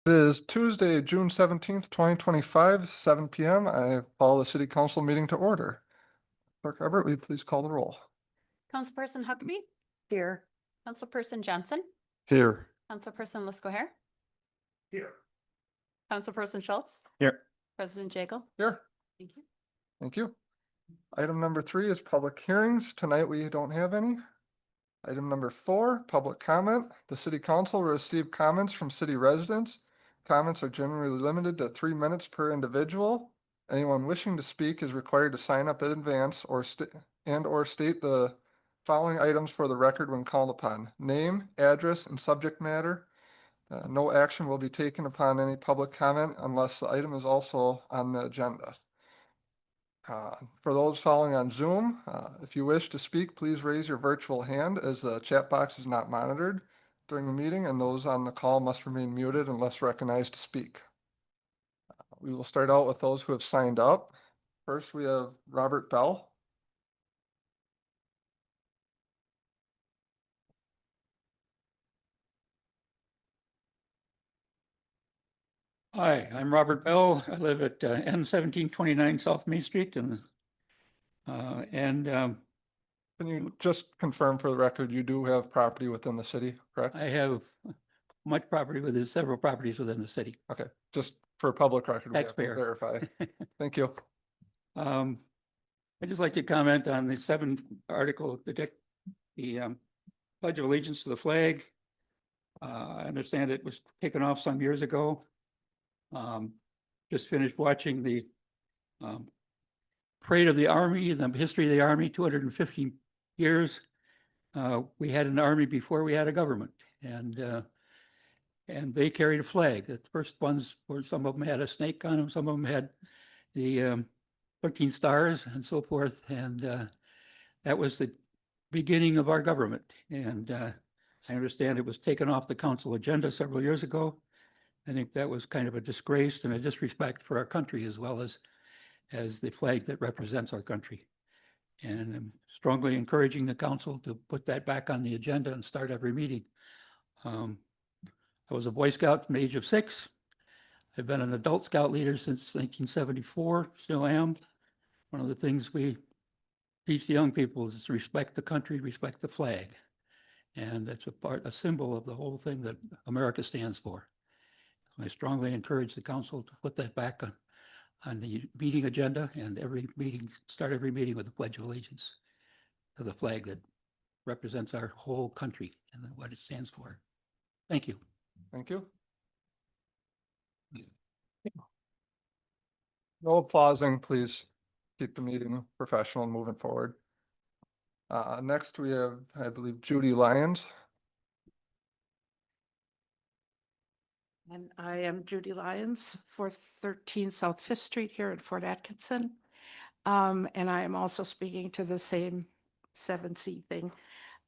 It is Tuesday, June 17th, 2025, 7 p.m. I call the city council meeting to order. Clerk Everett, will you please call the roll? Councilperson Huckabee. Here. Councilperson Johnson. Here. Councilperson Lesko-Hare. Here. Councilperson Schultz. Here. President Jekyll. Here. Thank you. Thank you. Item number 3 is public hearings. Tonight we don't have any. Item number 4, public comment. The city council will receive comments from city residents. Comments are generally limited to 3 minutes per individual. Anyone wishing to speak is required to sign up in advance or state the following items for the record when called upon: name, address, and subject matter. No action will be taken upon any public comment unless the item is also on the agenda. For those following on Zoom, if you wish to speak, please raise your virtual hand as the chat box is not monitored during the meeting, and those on the call must remain muted unless recognized to speak. We will start out with those who have signed up. First, we have Robert Bell. Hi, I'm Robert Bell. I live at N1729 South Main Street and Can you just confirm for the record, you do have property within the city, correct? I have much property within several properties within the city. Okay, just for public record, we have to Taxpayer. verify. Thank you. I'd just like to comment on the 7th article, the Pledge of Allegiance to the flag. I understand it was taken off some years ago. Just finished watching the Parade of the Army, the history of the Army, 250 years. We had an army before we had a government, and they carried a flag. The first ones were, some of them had a snake on them, some of them had the 13 stars and so forth, and that was the beginning of our government. And I understand it was taken off the council agenda several years ago. I think that was kind of a disgrace and a disrespect for our country, as well as the flag that represents our country. And I'm strongly encouraging the council to put that back on the agenda and start every meeting. I was a Boy Scout from the age of 6. I've been an adult Scout leader since 1974, still am. One of the things we teach the young people is to respect the country, respect the flag. And that's a symbol of the whole thing that America stands for. I strongly encourage the council to put that back on the meeting agenda, and start every meeting with a Pledge of Allegiance to the flag that represents our whole country and what it stands for. Thank you. Thank you. No applauding, please. Keep the meeting professional and moving forward. Next, we have, I believe, Judy Lyons. And I am Judy Lyons, 413 South Fifth Street here at Fort Atkinson. And I am also speaking to the same 7C thing.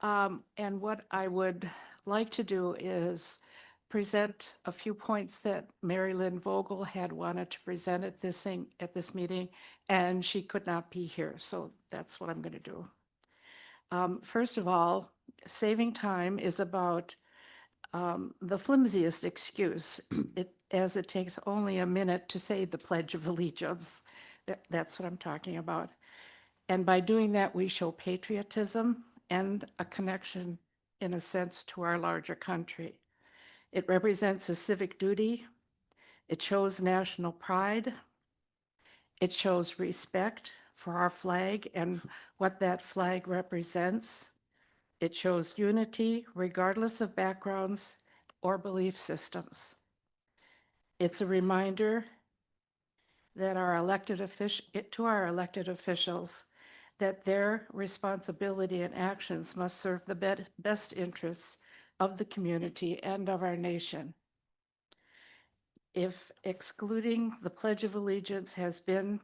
And what I would like to do is present a few points that Mary Lynn Vogel had wanted to present at this meeting, and she could not be here. So that's what I'm going to do. First of all, saving time is about the flimsiest excuse, as it takes only a minute to say the Pledge of Allegiance. That's what I'm talking about. And by doing that, we show patriotism and a connection, in a sense, to our larger country. It represents a civic duty. It shows national pride. It shows respect for our flag and what that flag represents. It shows unity regardless of backgrounds or belief systems. It's a reminder that our elected officials that their responsibility and actions must serve the best interests of the community and of our nation. If excluding the Pledge of Allegiance has been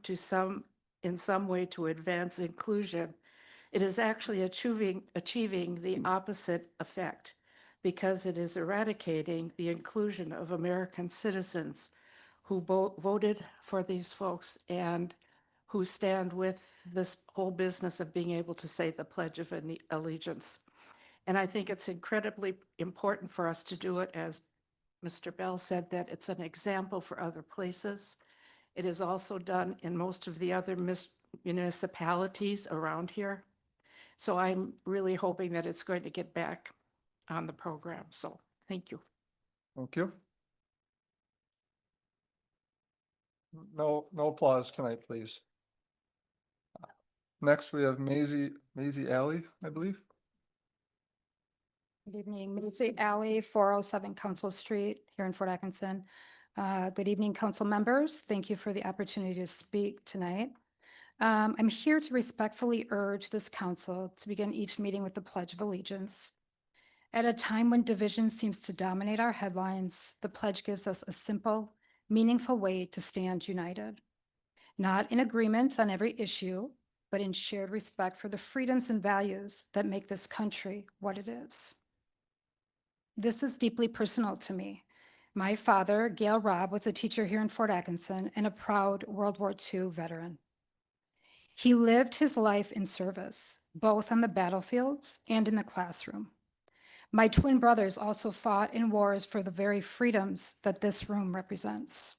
in some way to advance inclusion, it is actually achieving the opposite effect, because it is eradicating the inclusion of American citizens who voted for these folks and who stand with this whole business of being able to say the Pledge of Allegiance. And I think it's incredibly important for us to do it as Mr. Bell said that it's an example for other places. It is also done in most of the other municipalities around here. So I'm really hoping that it's going to get back on the program. So thank you. Thank you. No applause tonight, please. Next, we have Maisie Alley, I believe. Good evening, Maisie Alley, 407 Council Street here in Fort Atkinson. Good evening, council members. Thank you for the opportunity to speak tonight. I'm here to respectfully urge this council to begin each meeting with the Pledge of Allegiance. At a time when division seems to dominate our headlines, the pledge gives us a simple, meaningful way to stand united. Not in agreement on every issue, but in shared respect for the freedoms and values that make this country what it is. This is deeply personal to me. My father, Gail Robb, was a teacher here in Fort Atkinson and a proud World War II veteran. He lived his life in service, both on the battlefields and in the classroom. My twin brothers also fought in wars for the very freedoms that this room represents.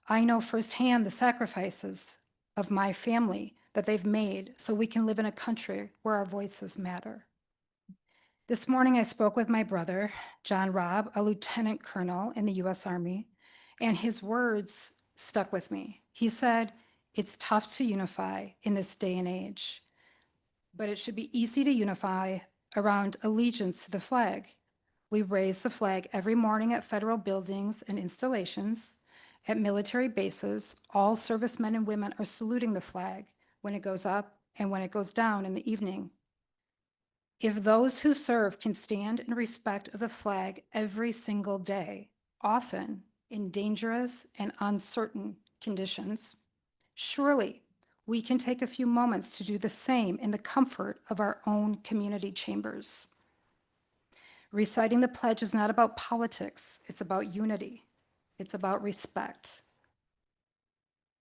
I know firsthand the sacrifices of my family that they've made so we can live in a country where our voices matter. This morning, I spoke with my brother, John Robb, a lieutenant colonel in the U.S. Army, and his words stuck with me. He said, "It's tough to unify in this day and age, but it should be easy to unify around allegiance to the flag. We raise the flag every morning at federal buildings and installations. At military bases, all servicemen and women are saluting the flag when it goes up and when it goes down in the evening. If those who serve can stand in respect of the flag every single day, often in dangerous and uncertain conditions, surely we can take a few moments to do the same in the comfort of our own community chambers. Reciting the pledge is not about politics, it's about unity, it's about respect.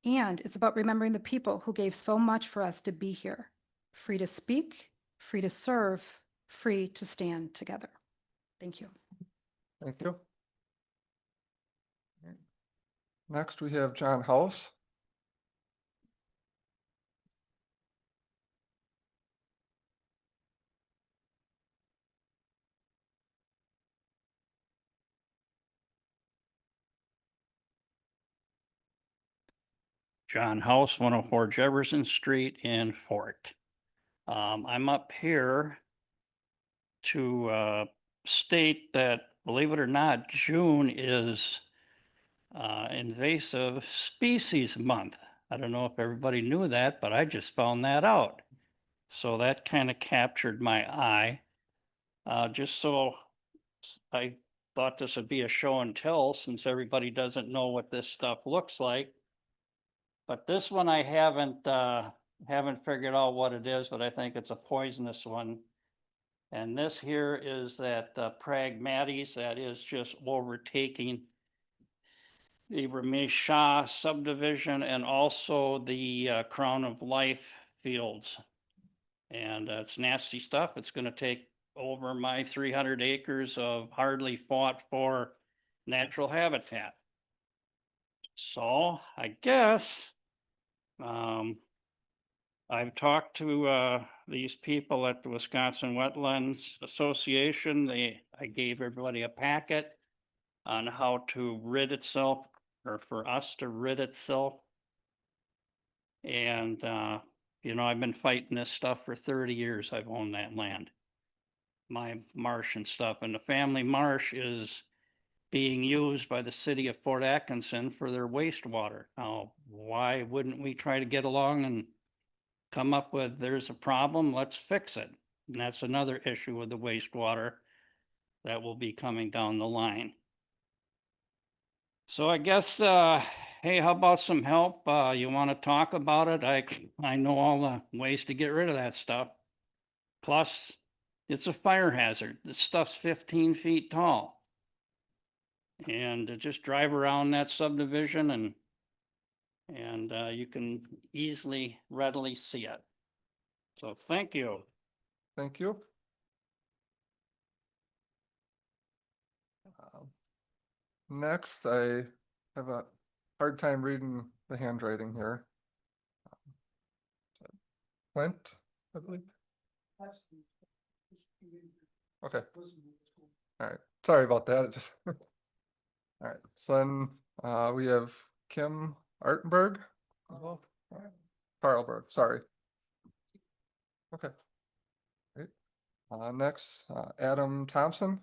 And it's about remembering the people who gave so much for us to be here, free to speak, free to serve, free to stand together. Thank you. Thank you. Next, we have John House. John House, 104 Jefferson Street in Fort. I'm up here to state that, believe it or not, June is Invasive Species Month. I don't know if everybody knew that, but I just found that out. So that kind of captured my eye. Just so I thought this would be a show and tell since everybody doesn't know what this stuff looks like. But this one I haven't figured out what it is, but I think it's a poisonous one. And this here is that Pragmates that is just overtaking the Ramesh Shah subdivision and also the Crown of Life fields. And it's nasty stuff. It's going to take over my 300 acres of hardly fought for natural habitat. So I guess I've talked to these people at the Wisconsin Wetlands Association. I gave everybody a packet on how to rid itself, or for us to rid itself. And you know, I've been fighting this stuff for 30 years. I've owned that land, my marsh and stuff, and the family marsh is being used by the city of Fort Atkinson for their wastewater. Now, why wouldn't we try to get along and come up with, there's a problem, let's fix it? And that's another issue with the wastewater that will be coming down the line. So I guess, hey, how about some help? You want to talk about it? I know all the ways to get rid of that stuff. Plus, it's a fire hazard. This stuff's 15 feet tall. And to just drive around that subdivision and you can readily see it. So thank you. Thank you. Um, Next, I have a hard time reading the handwriting here. Clint, I believe. Okay. All right, sorry about that, it just. All right, so then, we have Kim Artenberg. Carlberg, sorry. Okay. Great. Next, Adam Thompson.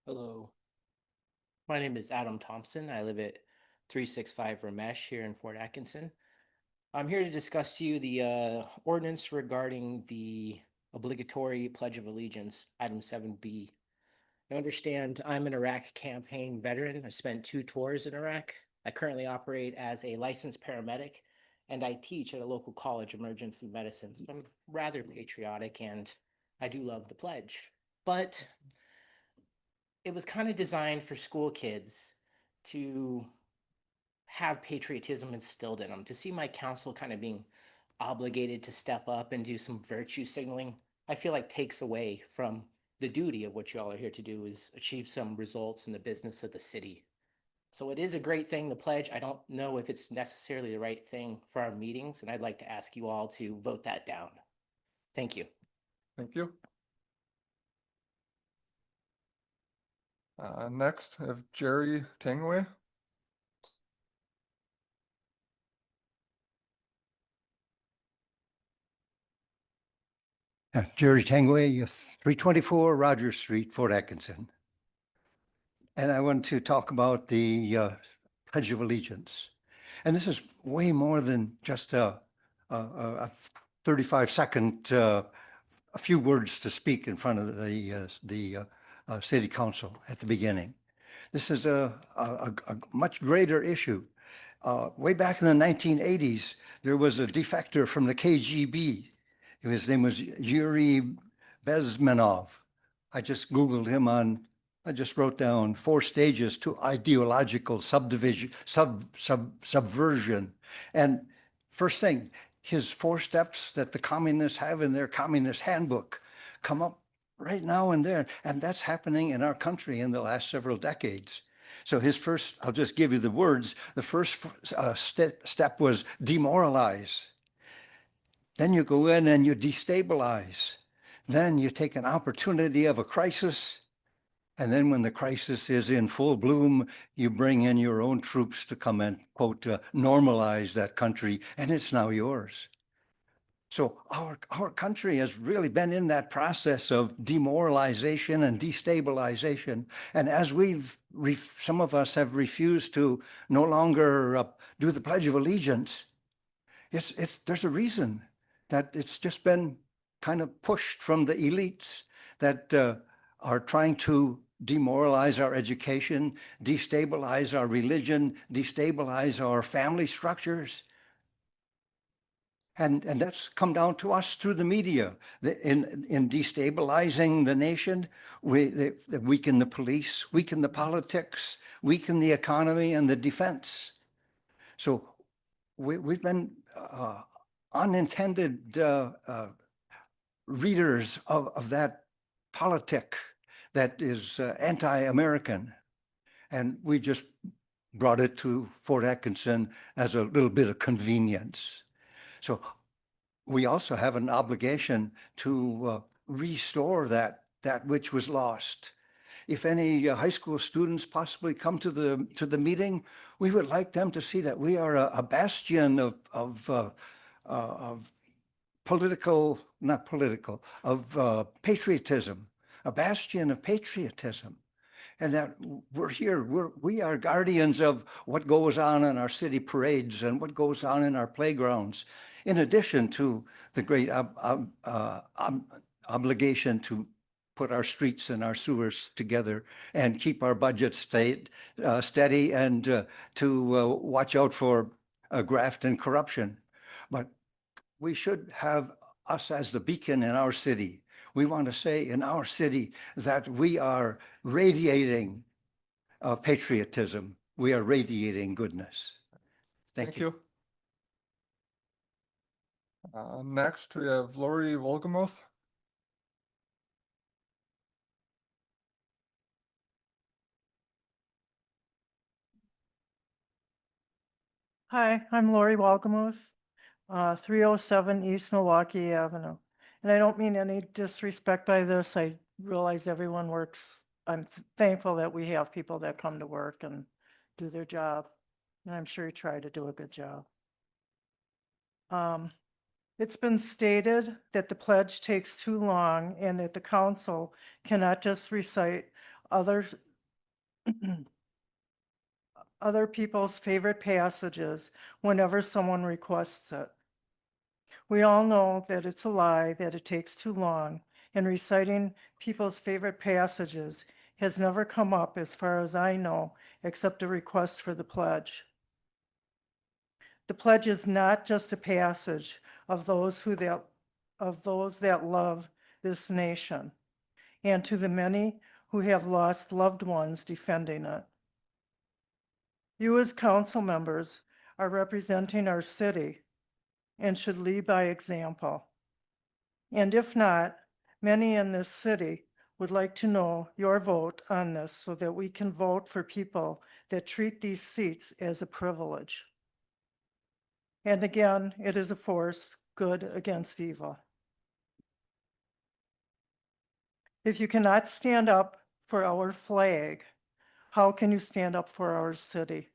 Hello. My name is Adam Thompson. I live at 365 Ramesh here in Fort Atkinson. I'm here to discuss to you the ordinance regarding the obligatory Pledge of Allegiance, item 7B. I understand I'm an Iraq campaign veteran. I spent 2 tours in Iraq. I currently operate as a licensed paramedic, and I teach at a local college of emergency medicine. So I'm rather patriotic, and I do love the pledge. But it was kind of designed for school kids to have patriotism instilled in them, to see my council kind of being obligated to step up and do some virtue signaling. I feel like takes away from the duty of what y'all are here to do, is achieve some results in the business of the city. So it is a great thing, the pledge. I don't know if it's necessarily the right thing for our meetings, and I'd like to ask you all to vote that down. Thank you. Thank you. Next, I have Jerry Tangway. Jerry Tangway, 324 Rogers Street, Fort Atkinson. And I want to talk about the Pledge of Allegiance. And this is way more than just a 35-second, a few words to speak in front of the city council at the beginning. This is a much greater issue. Way back in the 1980s, there was a defector from the KGB. His name was Yuri Bezmenov. I just Googled him I just wrote down 4 stages to ideological subversion. And first thing, his 4 steps that the communists have in their communist handbook come up right now and there. And that's happening in our country in the last several decades. So his first, I'll just give you the words. The first step was demoralize. Then you go in and you destabilize. Then you take an opportunity of a crisis. And then when the crisis is in full bloom, you bring in your own troops to come and, quote, normalize that country, and it's now yours. So our country has really been in that process of demoralization and destabilization. And as some of us have refused to no longer do the Pledge of Allegiance, there's a reason that it's just been kind of pushed from the elites that are trying to demoralize our education, destabilize our religion, destabilize our family structures. And that's come down to us through the media. In destabilizing the nation, they weaken the police, weaken the politics, weaken the economy and the defense. So we've been unintended readers of that politic that is anti-American. And we just brought it to Fort Atkinson as a little bit of convenience. So we also have an obligation to restore that which was lost. If any high school students possibly come to the meeting, we would like them to see that we are a bastion of patriotism, a bastion of patriotism. And that we're here, we are guardians of what goes on in our city parades and what goes on in our playgrounds, in addition to the great obligation to put our streets and our sewers together and keep our budgets steady and to watch out for graft and corruption. But we should have us as the beacon in our city. We want to say in our city that we are radiating patriotism. We are radiating goodness. Thank you. Next, we have Lori Wolgemuth. Hi, I'm Lori Walgamuth, 307 East Milwaukee Avenue. And I don't mean any disrespect by this. I realize everyone works. I'm thankful that we have people that come to work and do their job. And I'm sure you try to do a good job. It's been stated that the pledge takes too long and that the council cannot just recite others, other people's favorite passages whenever someone requests it. We all know that it's a lie, that it takes too long, and reciting people's favorite passages has never come up, as far as I know, except a request for the pledge. The pledge is not just a passage of those that love this nation, and to the many who have lost loved ones defending it. You as council members are representing our city and should lead by example. And if not, many in this city would like to know your vote on this so that we can vote for people that treat these seats as a privilege. And again, it is a force, good against evil. If you cannot stand up for our flag, how can you stand up for our city?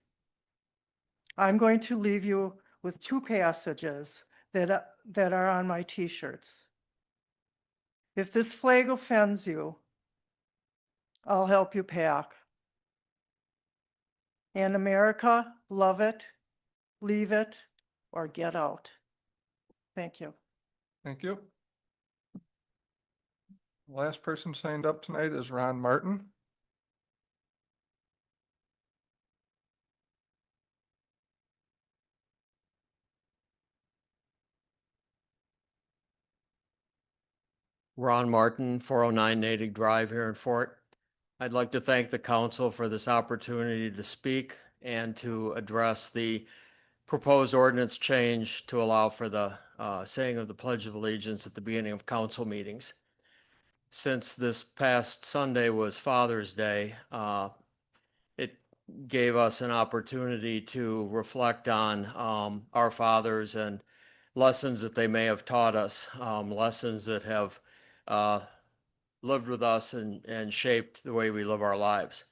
I'm going to leave you with two passages that are on my t-shirts. If this flag offends you, I'll help you pack. And America, love it, leave it, or get out. Thank you. Thank you. Last person signed up tonight is Ron Martin. Ron Martin, 409 Natick Drive here in Fort. I'd like to thank the council for this opportunity to speak and to address the proposed ordinance change to allow for the saying of the Pledge of Allegiance at the beginning of council meetings. Since this past Sunday was Father's Day, it gave us an opportunity to reflect on our fathers and lessons that they may have taught us, lessons that have lived with us and shaped the way we live our lives.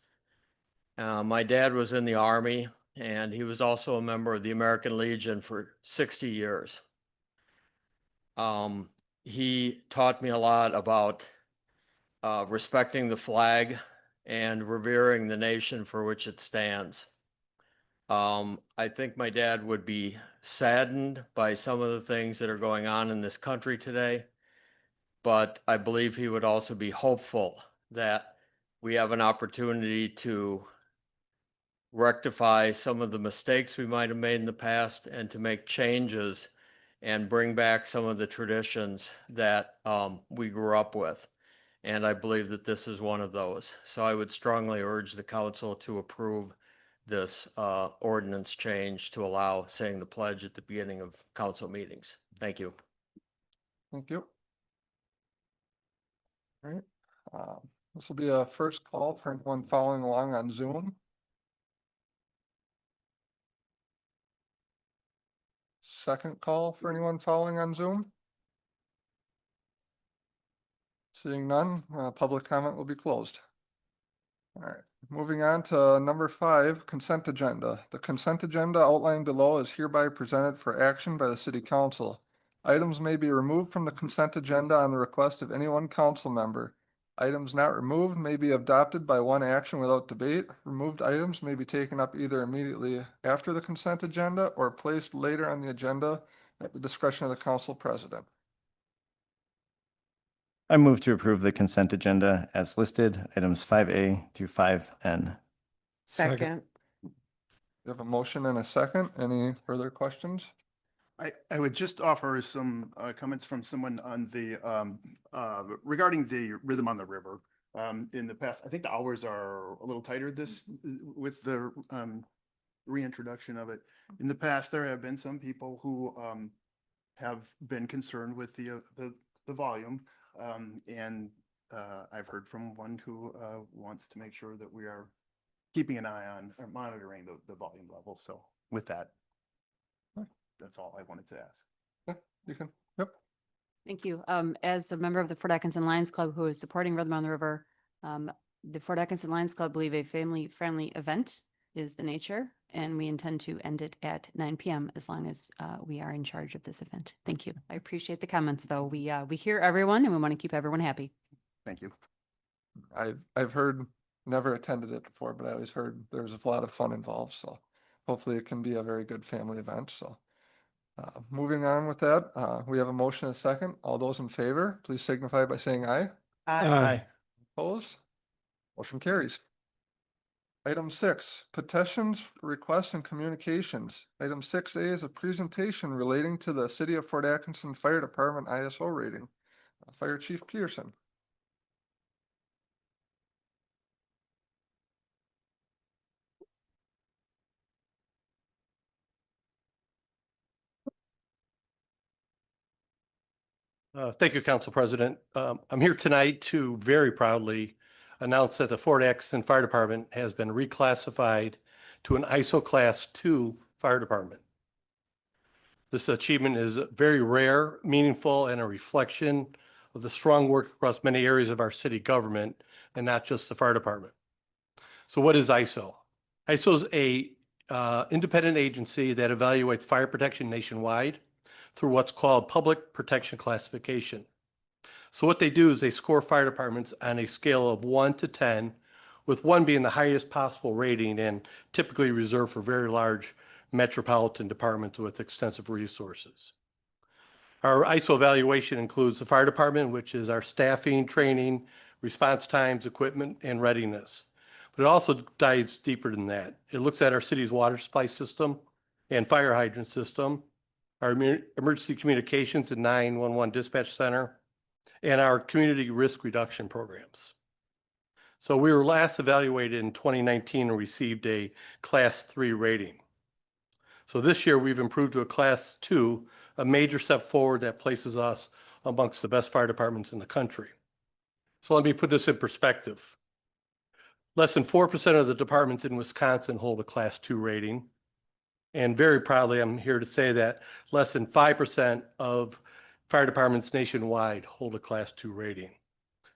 My dad was in the Army, and he was also a member of the American Legion for 60 years. He taught me a lot about respecting the flag and revering the nation for which it stands. I think my dad would be saddened by some of the things that are going on in this country today, but I believe he would also be hopeful that we have an opportunity to rectify some of the mistakes we might have made in the past and to make changes and bring back some of the traditions that we grew up with. And I believe that this is one of those. So I would strongly urge the council to approve this ordinance change to allow saying the pledge at the beginning of council meetings. Thank you. Thank you. All right. This will be a first call for anyone following along on Zoom. Second call for anyone following on Zoom. Seeing none, public comment will be closed. All right, moving on to number 5, consent agenda. The consent agenda outlined below is hereby presented for action by the city council. Items may be removed from the consent agenda on the request of any one council member. Items not removed may be adopted by one action without debate. Removed items may be taken up either immediately after the consent agenda or placed later on the agenda at the discretion of the council president. I move to approve the consent agenda as listed, items 5A through 5N. Second. We have a motion and a second. Any further questions? I would just offer some comments from someone on the regarding the Rhythm on the River. In the past, I think the hours are a little tighter with the reintroduction of it. In the past, there have been some people who have been concerned with the volume. And I've heard from one who wants to make sure that we are keeping an eye on or monitoring the volume level. So with that, that's all I wanted to ask. Yeah, you can, yep. Thank you. As a member of the Fort Atkinson Lions Club who is supporting Rhythm on the River, the Fort Atkinson Lions Club believe a family-friendly event is the nature, and we intend to end it at 9 p.m. as long as we are in charge of this event. Thank you. I appreciate the comments, though. We hear everyone, and we want to keep everyone happy. Thank you. I've heard, never attended it before, but I always heard there was a lot of fun involved, so hopefully it can be a very good family event, so. Moving on with that, we have a motion and a second. All those in favor, please signify by saying aye. Aye. Opposed? Motion carries. Item 6, petitions, requests, and communications. Item 6A is a presentation relating to the City of Fort Atkinson Fire Department ISO rating. Fire Chief Peterson. Thank you, Council President. I'm here tonight to very proudly announce that the Fort Atkinson Fire Department has been reclassified to an ISO Class 2 fire department. This achievement is very rare, meaningful, and a reflection of the strong work across many areas of our city government and not just the fire department. So what is ISO? ISO is a independent agency that evaluates fire protection nationwide through what's called public protection classification. So what they do is they score fire departments on a scale of 1 to 10, with 1 being the highest possible rating and typically reserved for very large metropolitan departments with extensive resources. Our ISO evaluation includes the fire department, which is our staffing, training, response times, equipment, and readiness. But it also dives deeper than that. It looks at our city's water supply system and fire hydrant system, our emergency communications and 911 dispatch center, and our community risk reduction programs. So we were last evaluated in 2019 and received a Class 3 rating. So this year we've improved to a Class 2, a major step forward that places us amongst the best fire departments in the country. So let me put this in perspective. Less than 4% of the departments in Wisconsin hold a Class 2 rating. And very proudly, I'm here to say that less than 5% of fire departments nationwide hold a Class 2 rating.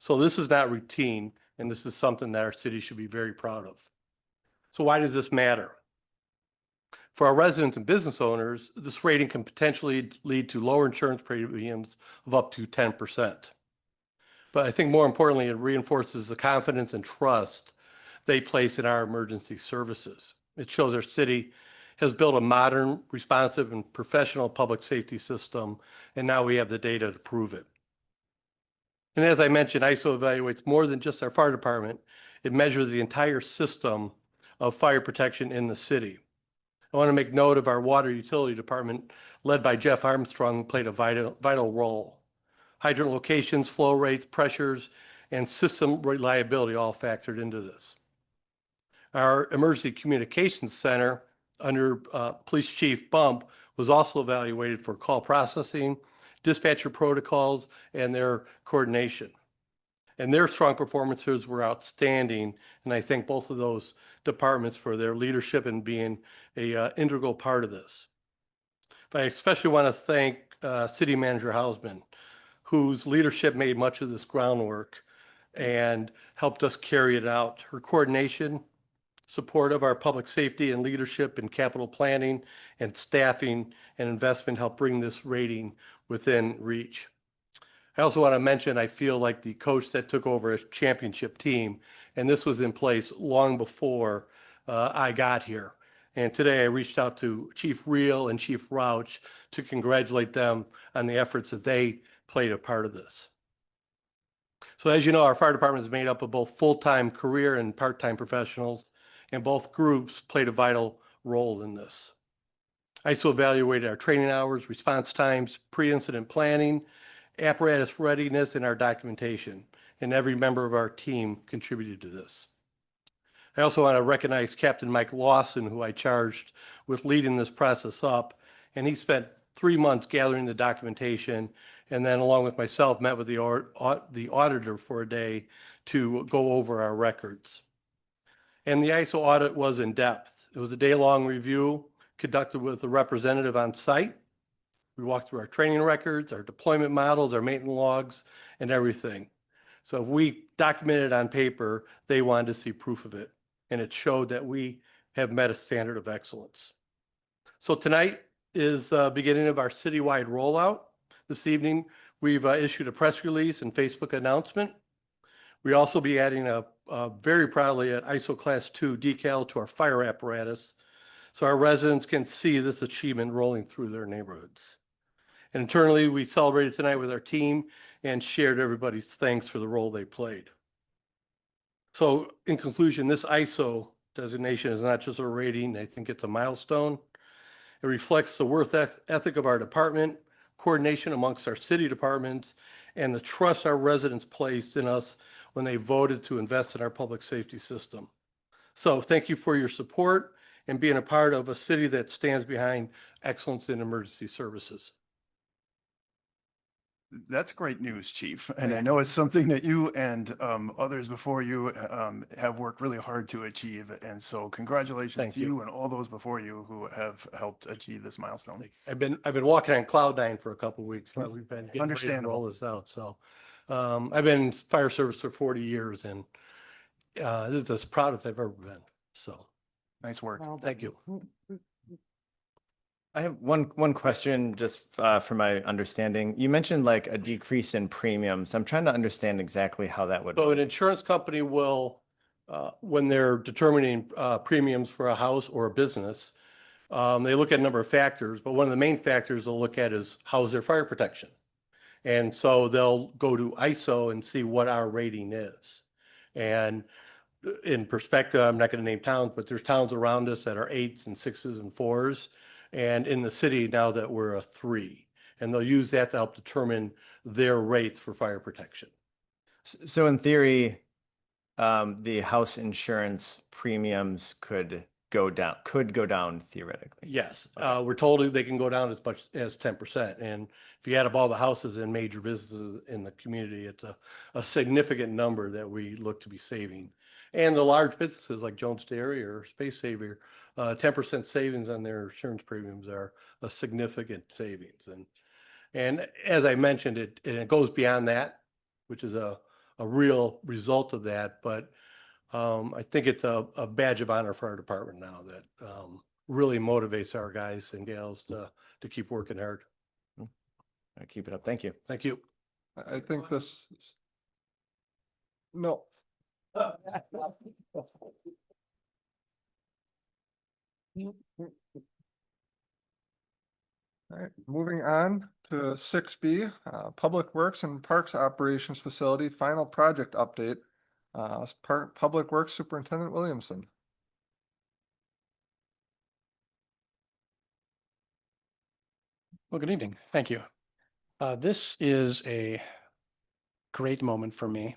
So this is not routine, and this is something that our city should be very proud of. So why does this matter? For our residents and business owners, this rating can potentially lead to lower insurance premiums of up to 10%. But I think more importantly, it reinforces the confidence and trust they place in our emergency services. It shows our city has built a modern, responsive, and professional public safety system, and now we have the data to prove it. And as I mentioned, ISO evaluates more than just our fire department. It measures the entire system of fire protection in the city. I want to make note of our water utility department led by Jeff Armstrong, who played a vital role. Hydrant locations, flow rates, pressures, and system reliability all factored into this. Our emergency communications center under Police Chief Bump was also evaluated for call processing, dispatcher protocols, and their coordination. And their strong performances were outstanding, and I thank both of those departments for their leadership and being an integral part of this. But I especially want to thank City Manager Hausman, whose leadership made much of this groundwork and helped us carry it out. Her coordination, support of our public safety and leadership in capital planning and staffing and investment helped bring this rating within reach. I also want to mention, I feel like the coach that took over as championship team, and this was in place long before I got here. And today I reached out to Chief Reel and Chief Rouch to congratulate them on the efforts that they played a part of this. So as you know, our fire department is made up of both full-time career and part-time professionals, and both groups played a vital role in this. ISO evaluated our training hours, response times, pre-incident planning, apparatus readiness, and our documentation, and every member of our team contributed to this. I also want to recognize Captain Mike Lawson, who I charged with leading this process up, and he spent 3 months gathering the documentation, and then along with myself, met with the auditor for a day to go over our records. And the ISO audit was in depth. It was a day-long review conducted with a representative on site. We walked through our training records, our deployment models, our maintenance logs, and everything. So if we documented it on paper, they wanted to see proof of it. And it showed that we have met a standard of excellence. So tonight is the beginning of our citywide rollout. This evening, we've issued a press release and Facebook announcement. We also be adding very proudly an ISO Class 2 decal to our fire apparatus, so our residents can see this achievement rolling through their neighborhoods. And internally, we celebrated tonight with our team and shared everybody's thanks for the role they played. So in conclusion, this ISO designation is not just a rating. I think it's a milestone. It reflects the work ethic of our department, coordination amongst our city departments, and the trust our residents placed in us when they voted to invest in our public safety system. So thank you for your support and being a part of a city that stands behind excellence in emergency services. That's great news, Chief. And I know it's something that you and others before you have worked really hard to achieve. And so congratulations Thank to you. you and all those before you who have helped achieve this milestone. I've been walking on cloud nine for a couple of weeks while we've been getting ready to Understandable. roll this out. So I've been in fire service for 40 years and this is as proud as I've ever been. So Nice work. thank you. I have one question just for my understanding. You mentioned like a decrease in premiums. I'm trying to understand exactly how that would. So an insurance company will, when they're determining premiums for a house or a business, they look at a number of factors, but one of the main factors they'll look at is how's their fire protection. And so they'll go to ISO and see what our rating is. And in perspective, I'm not going to name towns, but there's towns around us that are 8s and 6s and 4s. And in the city now that we're a 3. And they'll use that to help determine their rates for fire protection. So in theory, the house insurance premiums could go down theoretically. Yes, we're told they can go down as much as 10%. And if you add up all the houses and major businesses in the community, it's a significant number that we look to be saving. And the large businesses like Jones Dairy or Space Savior, 10% savings on their insurance premiums are a significant savings. And as I mentioned, it goes beyond that, which is a real result of that. But I think it's a badge of honor for our department now that really motivates our guys and gals to keep working hard. Keep it up. Thank you. Thank you. I think this. No. All right, moving on to 6B, Public Works and Parks Operations Facility Final Project Update. Public Works Superintendent Williamson. Well, good evening. Thank you. This is a great moment for me.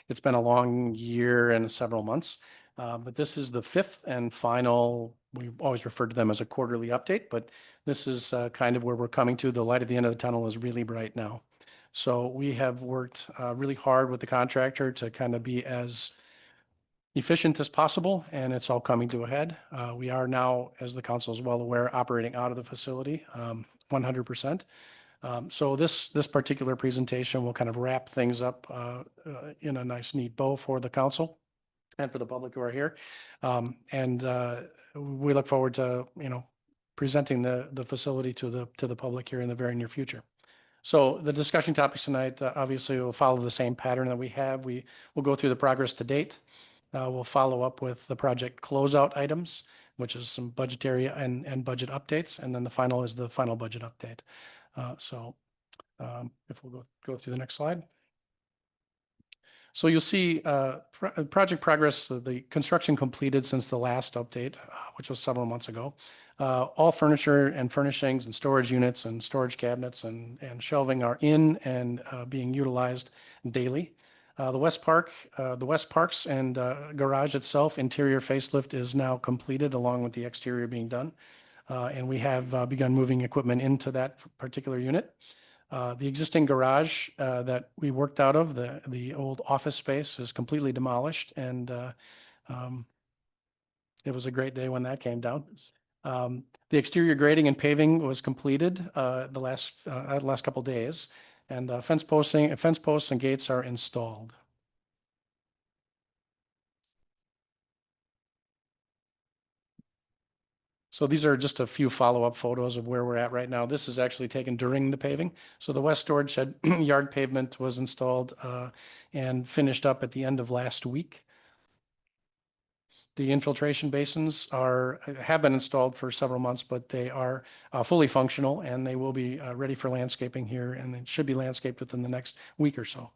It's been a long year and several months, but this is the 5th and final. We always refer to them as a quarterly update, but this is kind of where we're coming to. The light at the end of the tunnel is really bright now. So we have worked really hard with the contractor to kind of be as efficient as possible, and it's all coming to a head. We are now, as the council is well aware, operating out of the facility 100%. So this particular presentation will kind of wrap things up in a nice neat bow for the council and for the public who are here. We look forward to, presenting the facility to the public here in the very near future. So the discussion topics tonight, obviously will follow the same pattern that we have. We will go through the progress to date. We'll follow up with the project closeout items, which is some budgetary and budget updates. And then the final is the final budget update. If we'll go through the next slide. So you'll see project progress, the construction completed since the last update, which was several months ago. All furniture and furnishings and storage units and storage cabinets and shelving are in and being utilized daily. The West Parks and garage itself, interior facelift is now completed along with the exterior being done. and we have begun moving equipment into that particular unit. The existing garage that we worked out of, the old office space, is completely demolished, and it was a great day when that came down. The exterior grading and paving was completed the last couple days, and fence posts and gates are installed. So these are just a few follow-up photos of where we're at right now. This is actually taken during the paving. So the west storage shed yard pavement was installed and finished up at the end of last week. The infiltration basins have been installed for several months, but they are fully functional, and they will be ready for landscaping here, and they should be landscaped within the next week or so.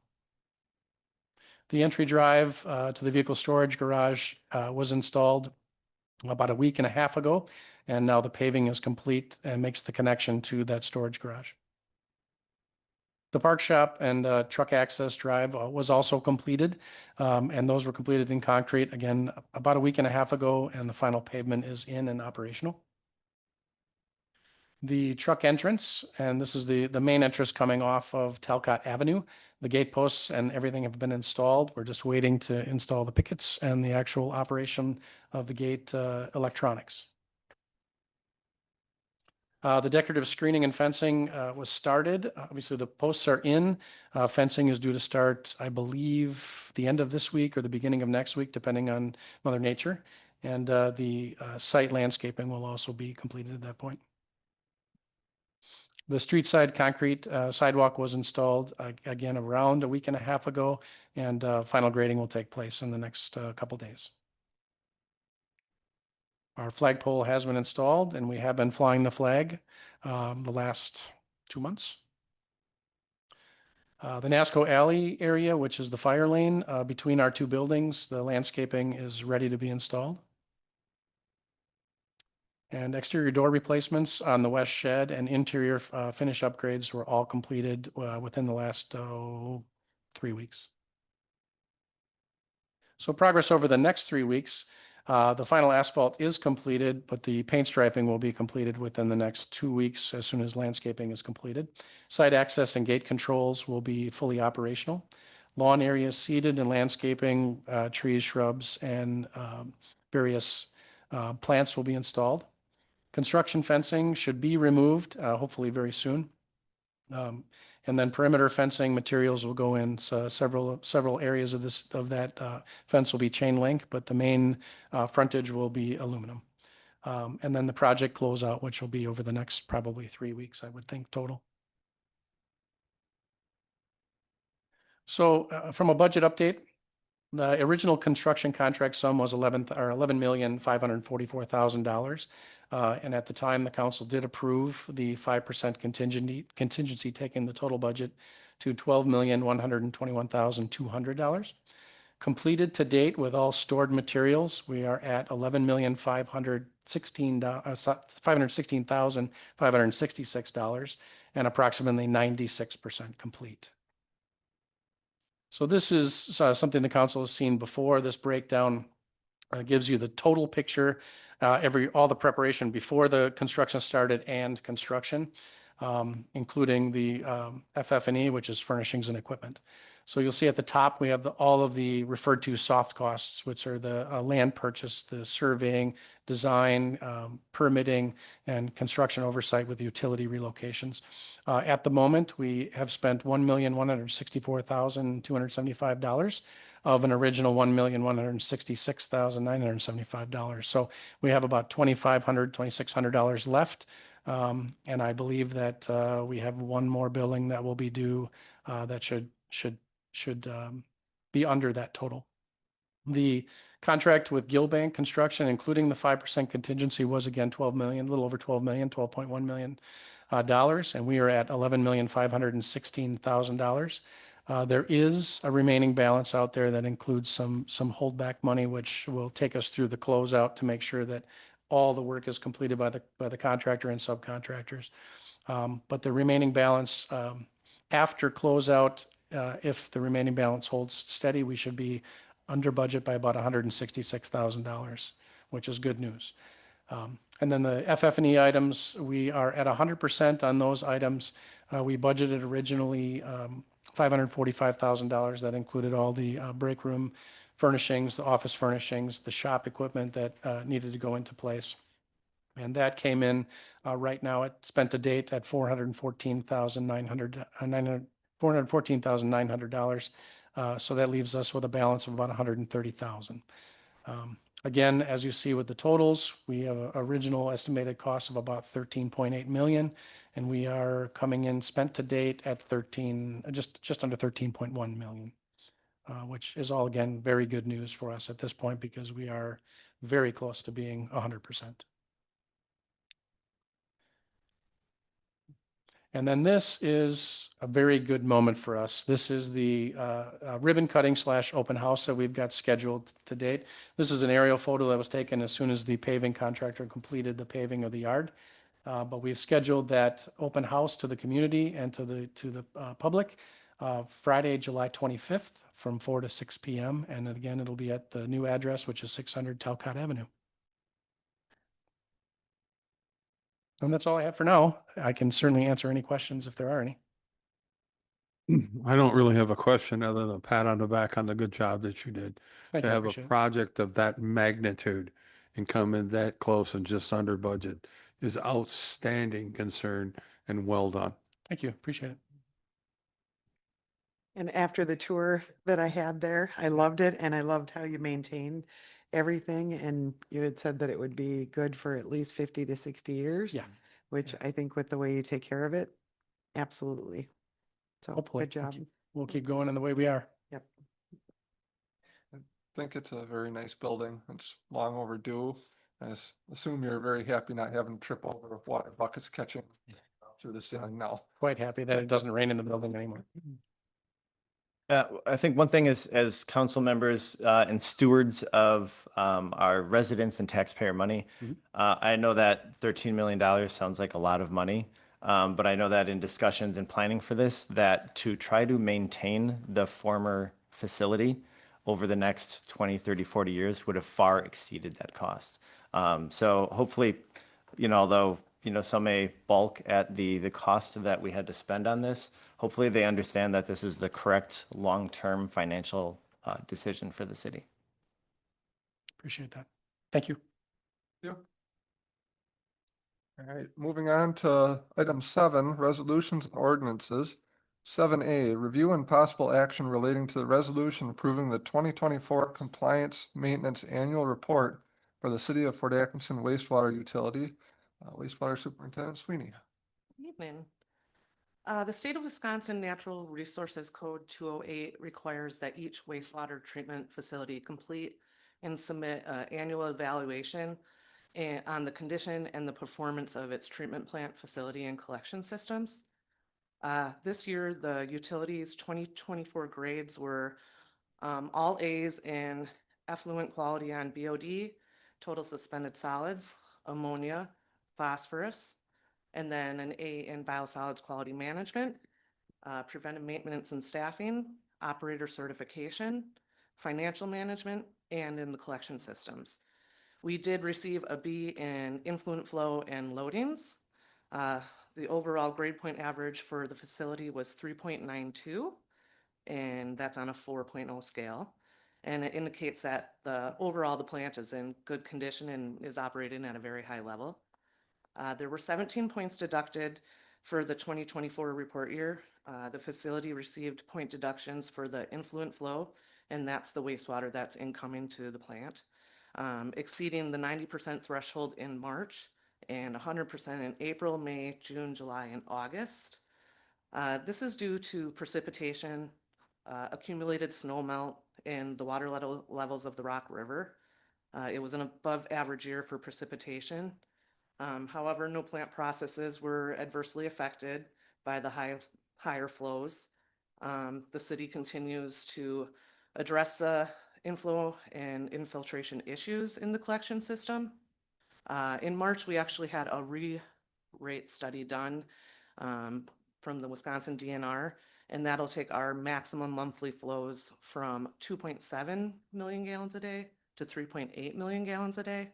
The entry drive to the vehicle storage garage was installed about a week and a half ago, and now the paving is complete and makes the connection to that storage garage. The park shop and truck access drive was also completed, and those were completed in concrete, again, about a week and a half ago, and the final pavement is in and operational. The truck entrance, and this is the main entrance coming off of Talcott Avenue. The gate posts and everything have been installed. We're just waiting to install the pickets and the actual operation of the gate electronics. The decorative screening and fencing was started. Obviously, the posts are in. Fencing is due to start, I believe, the end of this week or the beginning of next week, depending on Mother Nature. And the site landscaping will also be completed at that point. The street side concrete sidewalk was installed again around a week and a half ago, and final grading will take place in the next couple days. Our flagpole has been installed, and we have been flying the flag the last 2 months. The NASCO Alley area, which is the fire lane between our two buildings, the landscaping is ready to be installed. And exterior door replacements on the west shed and interior finish upgrades were all completed within the last 3 weeks. So progress over the next 3 weeks. The final asphalt is completed, but the paint striping will be completed within the next 2 weeks as soon as landscaping is completed. Site access and gate controls will be fully operational. Lawn areas seeded and landscaping, trees, shrubs, and various plants will be installed. Construction fencing should be removed, hopefully very soon. And then perimeter fencing materials will go in. So several areas of that fence will be chain link, but the main frontage will be aluminum. And then the project closeout, which will be over the next probably 3 weeks, I would think, total. So from a budget update, the original construction contract sum was $11,544,000. And at the time, the council did approve the 5% contingency, taking the total budget to $12,121,200. Completed to date with all stored materials, we are at $11,516,566 and approximately 96% complete. So this is something the council has seen before. This breakdown gives you the total picture, all the preparation before the construction started and construction, including the FF&E, which is furnishings and equipment. So you'll see at the top, we have all of the referred to soft costs, which are the land purchase, the surveying, design, permitting, and construction oversight with utility relocations. At the moment, we have spent $1,164,275 of an original $1,166,975. So we have about $2,500, $2,600 left. And I believe that we have one more billing that will be due that should be under that total. The contract with Gilbank Construction, including the 5% contingency, was again 12 million, a little over 12 million, $12.1 million, and we are at $11,516,000. There is a remaining balance out there that includes some holdback money, which will take us through the closeout to make sure that all the work is completed by the contractor and subcontractors. But the remaining balance after closeout, if the remaining balance holds steady, we should be under budget by about $166,000, which is good news. And then the FF&E items, we are at 100% on those items. We budgeted originally $545,000. That included all the break room furnishings, the office furnishings, the shop equipment that needed to go into place. And that came in right now, it spent to date at $414,900. So that leaves us with a balance of about $130,000. Again, as you see with the totals, we have an original estimated cost of about 13.8 million, and we are coming in spent to date at just under 13.1 million, which is all, again, very good news for us at this point because we are very close to being 100%. And then this is a very good moment for us. This is the ribbon cutting / open house that we've got scheduled to date. This is an aerial photo that was taken as soon as the paving contractor completed the paving of the yard. But we've scheduled that open house to the community and to the public Friday, July 25th from 4 to 6 p.m. And again, it'll be at the new address, which is 600 Talcott Avenue. And that's all I have for now. I can certainly answer any questions if there are any. I don't really have a question other than a pat on the back on the good job that you did. Thank To you, I have a appreciate it. project of that magnitude and come in that close and just under budget is outstanding concern and well done. Thank you, appreciate it. And after the tour that I had there, I loved it and I loved how you maintained everything. And you had said that it would be good for at least 50 to 60 years. Yeah. Which I think with the way you take care of it, absolutely. So Hopefully, good job. we'll keep going in the way we are. Yep. I think it's a very nice building. It's long overdue. Assume you're very happy not having to trip over water buckets catching through the ceiling now. Quite happy that it doesn't rain in the building anymore. I think one thing is, as council members and stewards of our residents and taxpayer money, I know that $13 million sounds like a lot of money, but I know that in discussions and planning for this, that to try to maintain the former facility over the next 20, 30, 40 years would have far exceeded that cost. So hopefully, although some may balk at the cost that we had to spend on this, hopefully they understand that this is the correct long-term financial decision for the city. Appreciate that. Thank you. Yeah. All right, moving on to item 7, resolutions and ordinances. 7A, review and possible action relating to the resolution approving the 2024 compliance maintenance annual report for the city of Fort Atkinson wastewater utility. Wastewater Superintendent Sweeney. Good evening. The state of Wisconsin Natural Resources Code 208 requires that each wastewater treatment facility complete and submit an annual evaluation on the condition and the performance of its treatment plant facility and collection systems. This year, the utilities 2024 grades were all A's in effluent quality on BOD, total suspended solids, ammonia, phosphorus, and then an A in biosolids quality management, preventive maintenance and staffing, operator certification, financial management, and in the collection systems. We did receive a B in influent flow and loadings. The overall grade point average for the facility was 3.92, and that's on a 4.0 scale. And it indicates that the plant is in good condition and is operating at a very high level. There were 17 points deducted for the 2024 report year. The facility received point deductions for the influent flow, and that's the wastewater that's incoming to the plant, exceeding the 90% threshold in March and 100% in April, May, June, July, and August. This is due to precipitation, accumulated snow melt, and the water levels of the Rock River. It was an above average year for precipitation. However, no plant processes were adversely affected by the higher flows. The city continues to address the inflow and infiltration issues in the collection system. In March, we actually had a re-rate study done from the Wisconsin DNR, and that'll take our maximum monthly flows from 2.7 million gallons a day to 3.8 million gallons a day.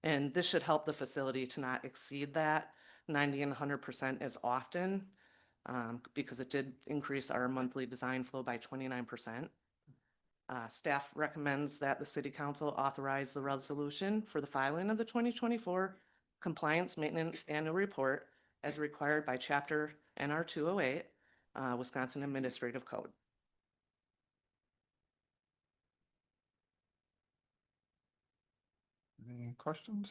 And this should help the facility to not exceed that 90 and 100% as often, because it did increase our monthly design flow by 29%. Staff recommends that the city council authorize the resolution for the filing of the 2024 compliance maintenance annual report as required by chapter NR 208, Wisconsin Administrative Code. Any questions?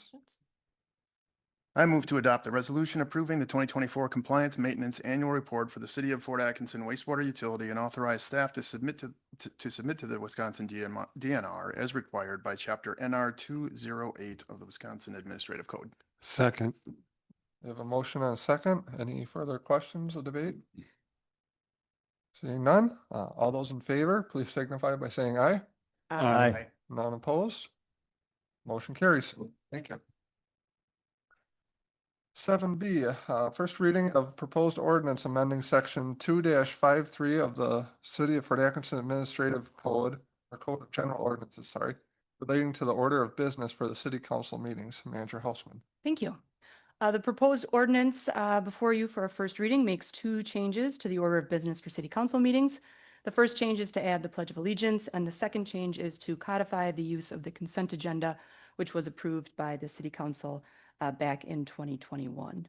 I move to adopt the resolution approving the 2024 Compliance Maintenance Annual Report for the City of Fort Atkinson wastewater utility and authorize staff to submit to the Wisconsin DNR as required by Chapter NR 208 of the Wisconsin Administrative Code. Second. We have a motion and a second. Any further questions or debate? Seeing none, all those in favor, please signify by saying aye. Aye. None opposed? Motion carries. Thank you. 7B, first reading of proposed ordinance amending section 2-53 of the City of Fort Atkinson Administrative Code, or Code of General Ordinances, sorry, relating to the order of business for the city council meetings. Manager Hausman. Thank you. The proposed ordinance before you for a first reading makes two changes to the order of business for city council meetings. The first change is to add the Pledge of Allegiance, and the second change is to codify the use of the consent agenda, which was approved by the city council back in 2021.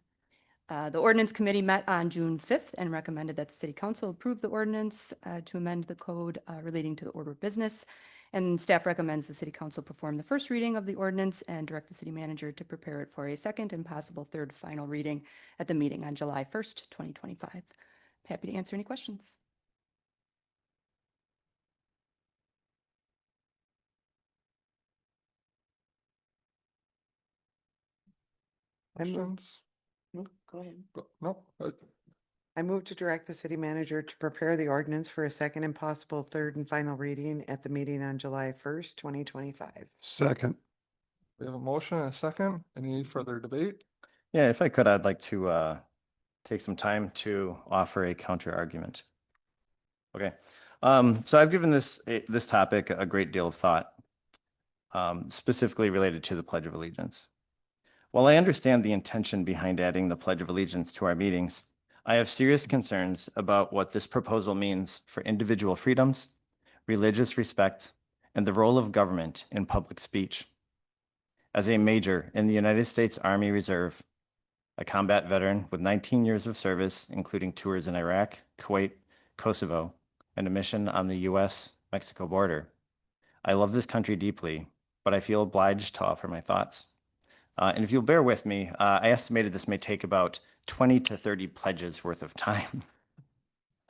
The ordinance committee met on June 5th and recommended that the city council approve the ordinance to amend the code relating to the order of business. And staff recommends the city council perform the first reading of the ordinance and direct the city manager to prepare it for a second and possible third final reading at the meeting on July 1st, 2025. Happy to answer any questions. Questions? Go ahead. No. I move to direct the city manager to prepare the ordinance for a second and possible third and final reading at the meeting on July 1st, 2025. Second. We have a motion and a second. Any further debate? Yeah, if I could, I'd like to take some time to offer a counter argument. Okay, so I've given this topic a great deal of thought, specifically related to the Pledge of Allegiance. While I understand the intention behind adding the Pledge of Allegiance to our meetings, I have serious concerns about what this proposal means for individual freedoms, religious respect, and the role of government in public speech. As a major in the United States Army Reserve, a combat veteran with 19 years of service, including tours in Iraq, Kuwait, Kosovo, and a mission on the U.S.-Mexico border, I love this country deeply, but I feel obliged to offer my thoughts. And if you'll bear with me, I estimated this may take about 20 to 30 pledges worth of time.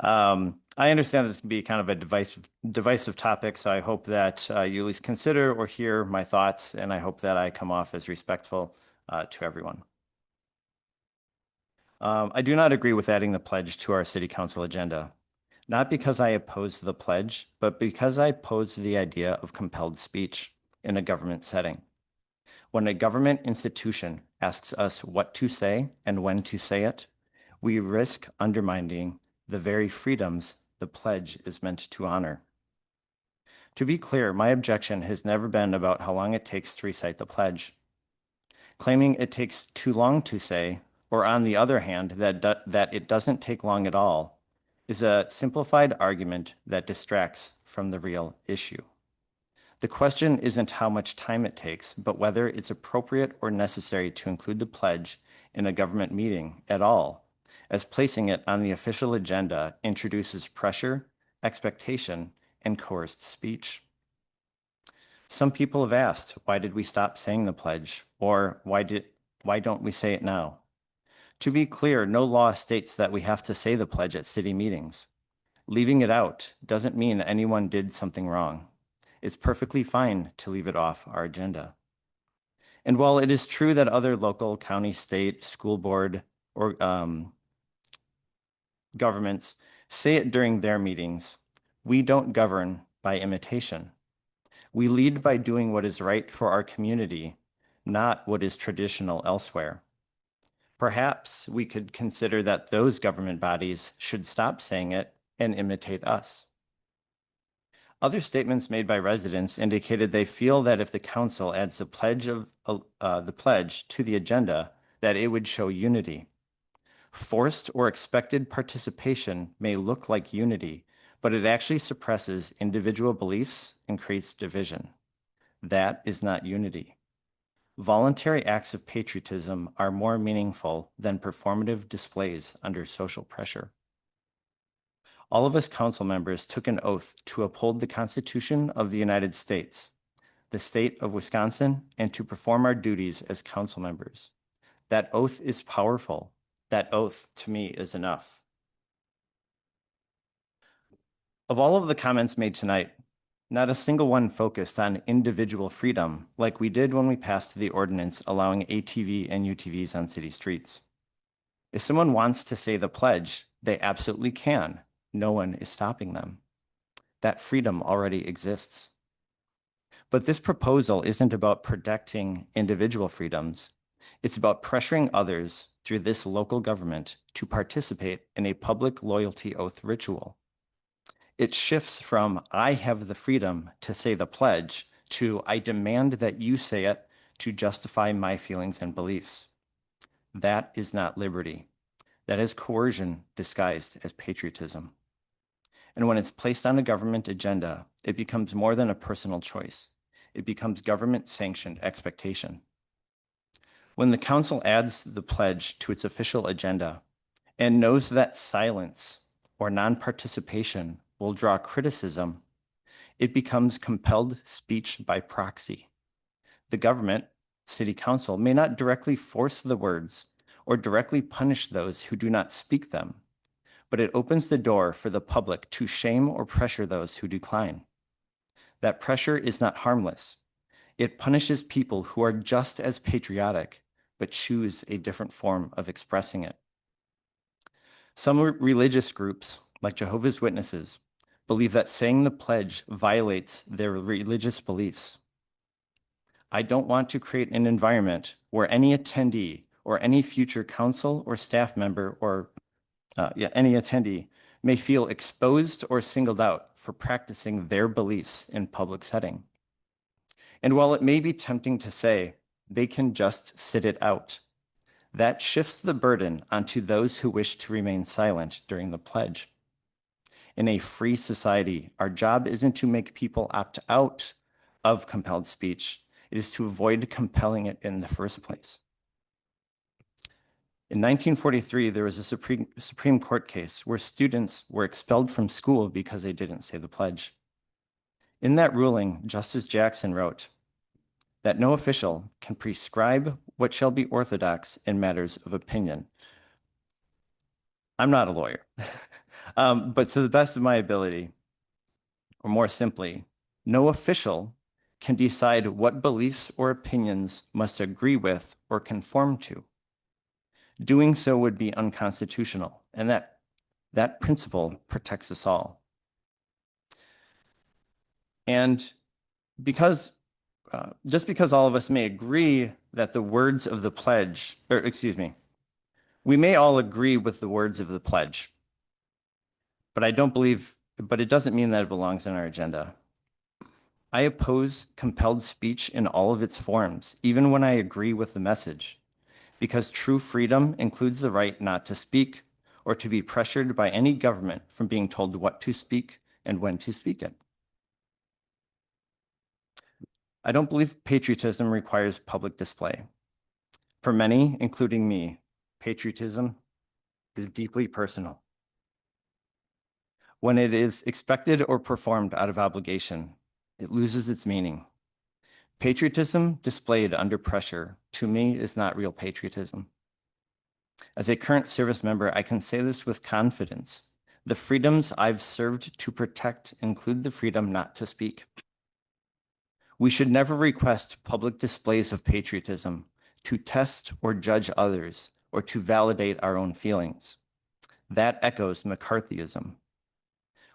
I understand this can be kind of a divisive topic, so I hope that you at least consider or hear my thoughts, and I hope that I come off as respectful to everyone. I do not agree with adding the pledge to our city council agenda, not because I oppose the pledge, but because I oppose the idea of compelled speech in a government setting. When a government institution asks us what to say and when to say it, we risk undermining the very freedoms the pledge is meant to honor. To be clear, my objection has never been about how long it takes to recite the pledge. Claiming it takes too long to say, or on the other hand, that it doesn't take long at all, is a simplified argument that distracts from the real issue. The question isn't how much time it takes, but whether it's appropriate or necessary to include the pledge in a government meeting at all, as placing it on the official agenda introduces pressure, expectation, and coerced speech. Some people have asked, why did we stop saying the pledge? Or why don't we say it now? To be clear, no law states that we have to say the pledge at city meetings. Leaving it out doesn't mean anyone did something wrong. It's perfectly fine to leave it off our agenda. And while it is true that other local, county, state, school board, or governments say it during their meetings, we don't govern by imitation. We lead by doing what is right for our community, not what is traditional elsewhere. Perhaps we could consider that those government bodies should stop saying it and imitate us. Other statements made by residents indicated they feel that if the council adds the pledge to the agenda, that it would show unity. Forced or expected participation may look like unity, but it actually suppresses individual beliefs and creates division. That is not unity. Voluntary acts of patriotism are more meaningful than performative displays under social pressure. All of us council members took an oath to uphold the Constitution of the United States, the state of Wisconsin, and to perform our duties as council members. That oath is powerful. That oath, to me, is enough. Of all of the comments made tonight, not a single one focused on individual freedom like we did when we passed the ordinance allowing ATV and UTVs on city streets. If someone wants to say the pledge, they absolutely can. No one is stopping them. That freedom already exists. But this proposal isn't about protecting individual freedoms. It's about pressuring others through this local government to participate in a public loyalty oath ritual. It shifts from I have the freedom to say the pledge to I demand that you say it to justify my feelings and beliefs. That is not liberty. That is coercion disguised as patriotism. And when it's placed on a government agenda, it becomes more than a personal choice. It becomes government-sanctioned expectation. When the council adds the pledge to its official agenda and knows that silence or non-participation will draw criticism, it becomes compelled speech by proxy. The government, city council, may not directly force the words or directly punish those who do not speak them, but it opens the door for the public to shame or pressure those who decline. That pressure is not harmless. It punishes people who are just as patriotic, but choose a different form of expressing it. Some religious groups, like Jehovah's Witnesses, believe that saying the pledge violates their religious beliefs. I don't want to create an environment where any attendee or any future council or staff member or any attendee may feel exposed or singled out for practicing their beliefs in public setting. And while it may be tempting to say, they can just sit it out, that shifts the burden onto those who wish to remain silent during the pledge. In a free society, our job isn't to make people opt out of compelled speech. It is to avoid compelling it in the first place. In 1943, there was a Supreme Court case where students were expelled from school because they didn't say the pledge. In that ruling, Justice Jackson wrote that no official can prescribe what shall be orthodox in matters of opinion. I'm not a lawyer, but to the best of my ability, or more simply, no official can decide what beliefs or opinions must agree with or conform to. Doing so would be unconstitutional, and that principle protects us all. And just because all of us may agree that the words of the pledge, we may all agree with the words of the pledge, but it doesn't mean that it belongs on our agenda. I oppose compelled speech in all of its forms, even when I agree with the message, because true freedom includes the right not to speak or to be pressured by any government from being told what to speak and when to speak it. I don't believe patriotism requires public display. For many, including me, patriotism is deeply personal. When it is expected or performed out of obligation, it loses its meaning. Patriotism displayed under pressure, to me, is not real patriotism. As a current service member, I can say this with confidence. The freedoms I've served to protect include the freedom not to speak. We should never request public displays of patriotism to test or judge others or to validate our own feelings. That echoes McCarthyism.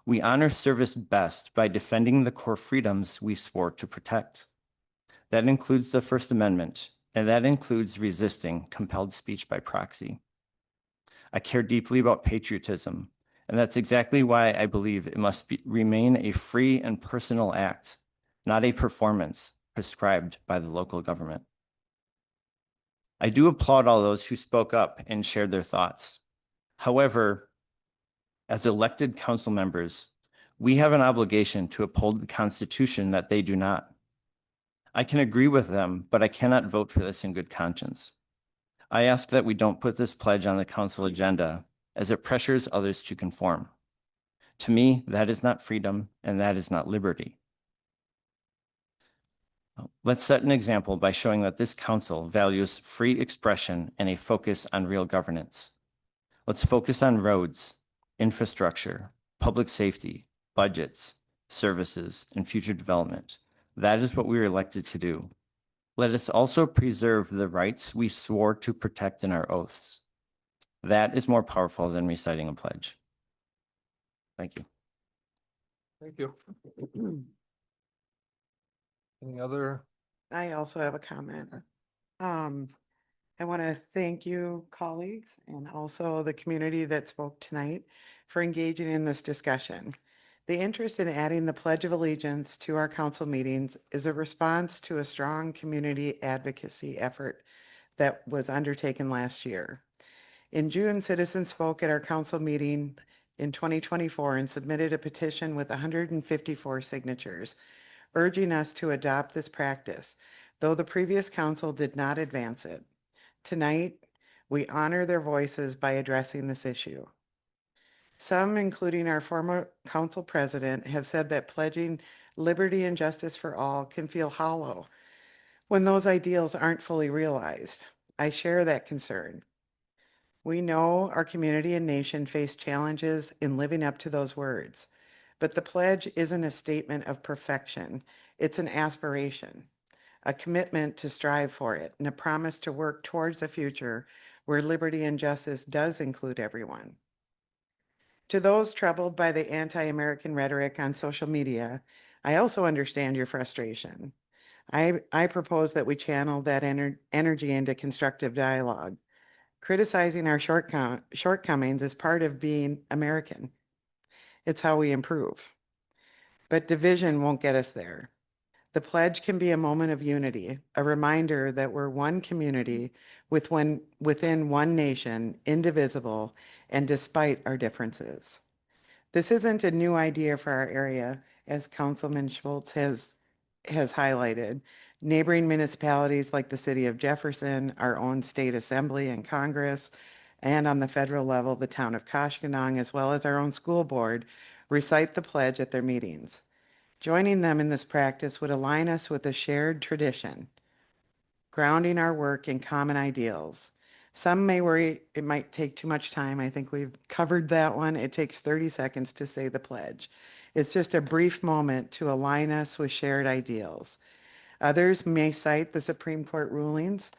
We honor service best by defending the core freedoms we swore to protect. That includes the First Amendment, and that includes resisting compelled speech by proxy. I care deeply about patriotism, And that's exactly why I believe it must remain a free and personal act, not a performance prescribed by the local government. I do applaud all those who spoke up and shared their thoughts. However, as elected council members, we have an obligation to uphold the Constitution that they do not. I can agree with them, but I cannot vote for this in good conscience. I ask that we don't put this pledge on the council agenda as it pressures others to conform. To me, that is not freedom and that is not liberty. Let's set an example by showing that this council values free expression and a focus on real governance. Let's focus on roads, infrastructure, public safety, budgets, services, and future development. That is what we were elected to do. Let us also preserve the rights we swore to protect in our oaths. That is more powerful than reciting a pledge. Thank you. Thank you. Any other? I also have a comment. I want to thank you, colleagues, and also the community that spoke tonight for engaging in this discussion. The interest in adding the Pledge of Allegiance to our council meetings is a response to a strong community advocacy effort that was undertaken last year. In June, citizens spoke at our council meeting in 2024 and submitted a petition with 154 signatures, urging us to adopt this practice, though the previous council did not advance it. Tonight, we honor their voices by addressing this issue. Some, including our former council president, have said that pledging liberty and justice for all can feel hollow when those ideals aren't fully realized. I share that concern. We know our community and nation face challenges in living up to those words, but the pledge isn't a statement of perfection. It's an aspiration, a commitment to strive for it, and a promise to work towards a future where liberty and justice does include everyone. To those troubled by the anti-American rhetoric on social media, I also understand your frustration. I propose that we channel that energy into constructive dialogue. Criticizing our shortcomings is part of being American. It's how we improve. But division won't get us there. The pledge can be a moment of unity, a reminder that we're one community within one nation, indivisible, and despite our differences. This isn't a new idea for our area, as Councilman Schultz has highlighted. Neighboring municipalities like the city of Jefferson, our own state assembly and Congress, and on the federal level, the town of Koshkonong, as well as our own school board, recite the pledge at their meetings. Joining them in this practice would align us with a shared tradition, grounding our work in common ideals. Some may worry it might take too much time. I think we've covered that one. It takes 30 seconds to say the pledge. It's just a brief moment to align us with shared ideals. Others may cite the Supreme Court rulings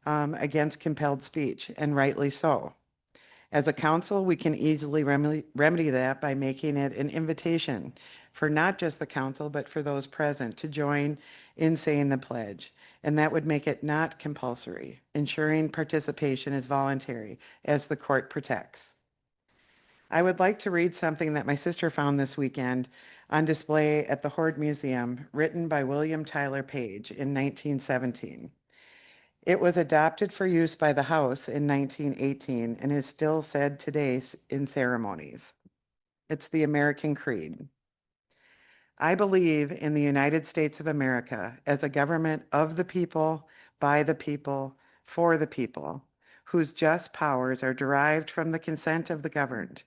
against compelled speech, and rightly so. As a council, we can easily remedy that by making it an invitation for not just the council, but for those present to join in saying the pledge. And that would make it not compulsory, ensuring participation is voluntary as the court protects. I would like to read something that my sister found this weekend on display at the Horde Museum, written by William Tyler Page in 1917. It was adopted for use by the House in 1918 and is still said today in ceremonies. It's the American Creed. I believe in the United States of America as a government of the people, by the people, for the people, whose just powers are derived from the consent of the governed,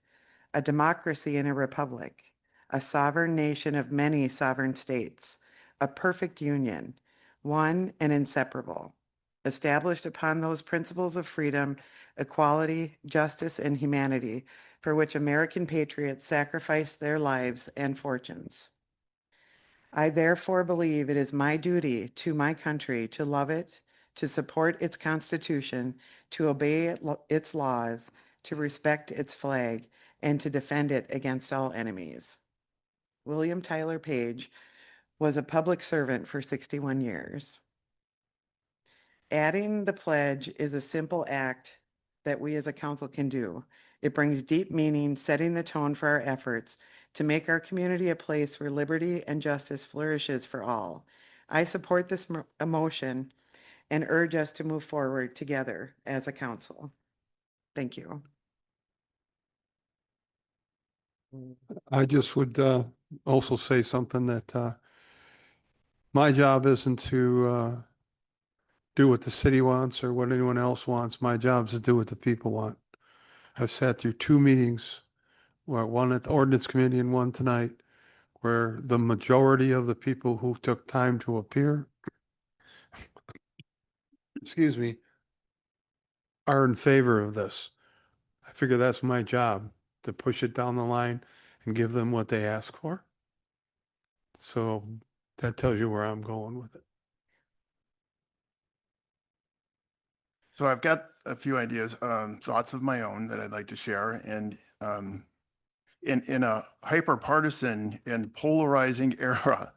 a democracy and a republic, a sovereign nation of many sovereign states, a perfect union, one and inseparable, established upon those principles of freedom, equality, justice, and humanity for which American patriots sacrificed their lives and fortunes. I therefore believe it is my duty to my country to love it, to support its Constitution, to obey its laws, to respect its flag, and to defend it against all enemies. William Tyler Page was a public servant for 61 years. Adding the pledge is a simple act that we as a council can do. It brings deep meaning, setting the tone for our efforts to make our community a place where liberty and justice flourishes for all. I support this emotion and urge us to move forward together as a council. Thank you. I just would also say something that my job isn't to do what the city wants or what anyone else wants. My job is to do what the people want. I've sat through 2 meetings, one at the ordinance committee and one tonight, where the majority of the people who took time to appear, excuse me, are in favor of this. I figure that's my job, to push it down the line and give them what they ask for. So that tells you where I'm going with it. So I've got a few ideas, thoughts of my own that I'd like to share. And in a hyper-partisan and polarizing era,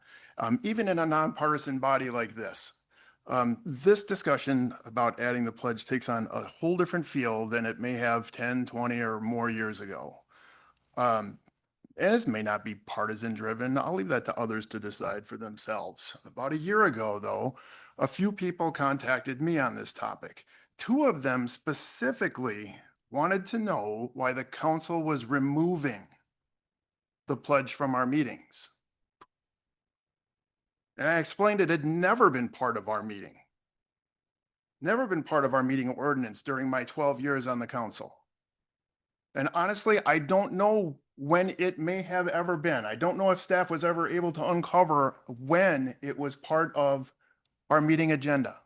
even in a nonpartisan body like this, this discussion about adding the pledge takes on a whole different feel than it may have 10, 20 or more years ago. As may not be partisan driven, I'll leave that to others to decide for themselves. About a year ago, though, a few people contacted me on this topic. 2 of them specifically wanted to know why the council was removing the pledge from our meetings. And I explained it had never been part of our meeting. Never been part of our meeting ordinance during my 12 years on the council. And honestly, I don't know when it may have ever been. I don't know if staff was ever able to uncover when it was part of our meeting agenda.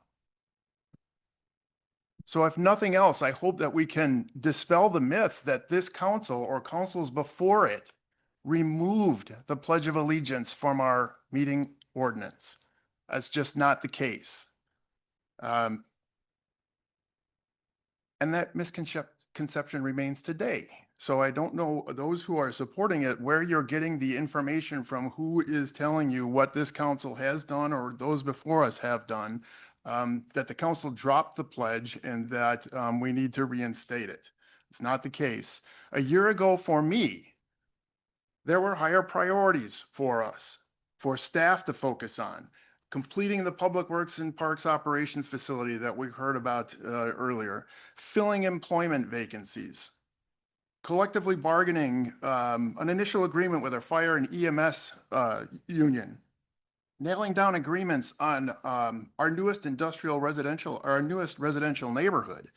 So if nothing else, I hope that we can dispel the myth that this council or councils before it removed the Pledge of Allegiance from our meeting ordinance. That's just not the case. And that misconception remains today. So I don't know those who are supporting it, where you're getting the information from, who is telling you what this council has done or those before us have done, that the council dropped the pledge and that we need to reinstate it. It's not the case. A year ago for me, there were higher priorities for us, for staff to focus on. Completing the Public Works and Parks Operations Facility that we heard about earlier, filling employment vacancies, collectively bargaining an initial agreement with our fire and EMS union, nailing down agreements on our newest residential neighborhood,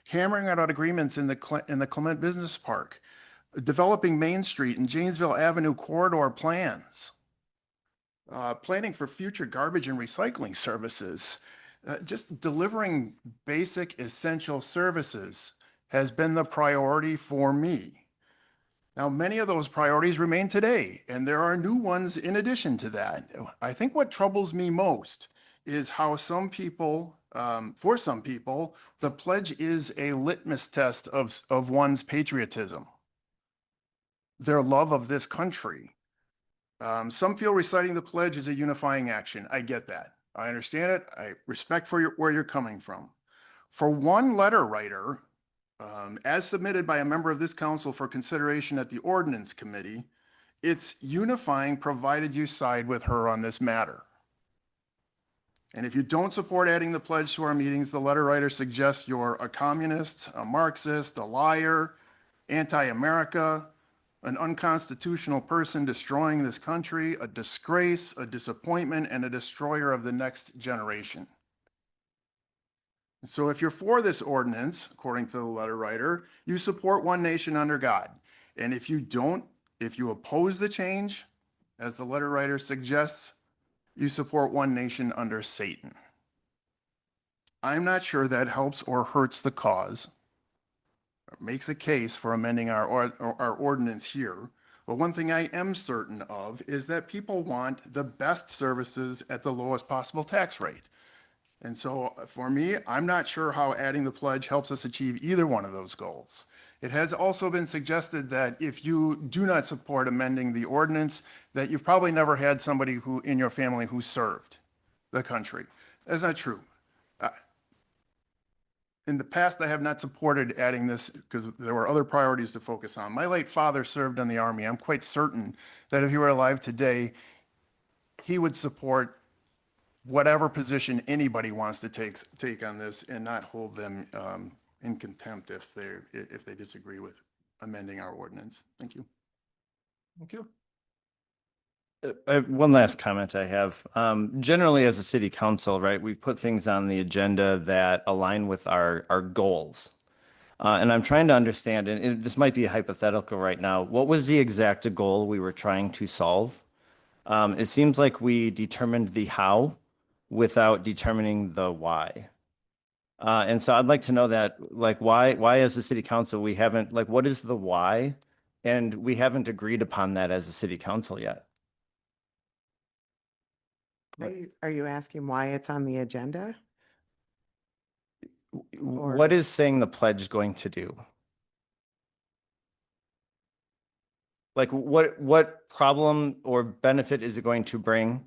hammering out agreements in the Clement Business Park, developing Main Street and Janesville Avenue corridor plans, planning for future garbage and recycling services, just delivering basic essential services has been the priority for me. Now, many of those priorities remain today, and there are new ones in addition to that. I think what troubles me most is how some people, for some people, the pledge is a litmus test of one's patriotism, their love of this country. Some feel reciting the pledge is a unifying action. I get that. I understand it. I respect where you're coming from. For one letter writer, as submitted by a member of this council for consideration at the ordinance committee, it's unifying provided you side with her on this matter. And if you don't support adding the pledge to our meetings, the letter writer suggests you're a communist, a Marxist, a liar, anti-America, an unconstitutional person destroying this country, a disgrace, a disappointment, and a destroyer of the next generation. So if you're for this ordinance, according to the letter writer, you support one nation under God. And if you oppose the change, as the letter writer suggests, you support one nation under Satan. I'm not sure that helps or hurts the cause, or makes a case for amending our ordinance here. But one thing I am certain of is that people want the best services at the lowest possible tax rate. And so for me, I'm not sure how adding the pledge helps us achieve either one of those goals. It has also been suggested that if you do not support amending the ordinance, that you've probably never had somebody in your family who served the country. That's not true. In the past, I have not supported adding this because there were other priorities to focus on. My late father served in the Army. I'm quite certain that if he were alive today, he would support whatever position anybody wants to take on this and not hold them in contempt if they disagree with amending our ordinance. Thank you. Thank you. One last comment I have. Generally, as a city council, right, we put things on the agenda that align with our goals. And I'm trying to understand, and this might be hypothetical right now, what was the exact goal we were trying to solve? It seems like we determined the how without determining the why. And so I'd like to know that, like, why as a city council, we haven't, like, what is the why? And we haven't agreed upon that as a city council yet. Are you asking why it's on the agenda? What is saying the pledge going to do? Like what problem or benefit is it going to bring?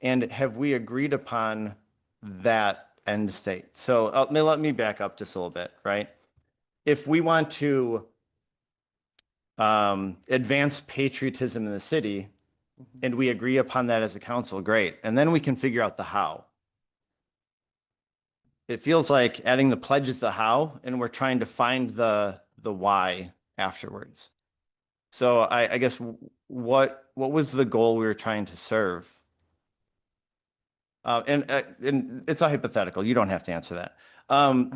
And have we agreed upon that end state? So let me back up just a little bit, right? If we want to advance patriotism in the city and we agree upon that as a council, great. And then we can figure out the how. It feels like adding the pledge is the how, and we're trying to find the why afterwards. So I guess what was the goal we were trying to serve? And it's a hypothetical. You don't have to answer that. I'll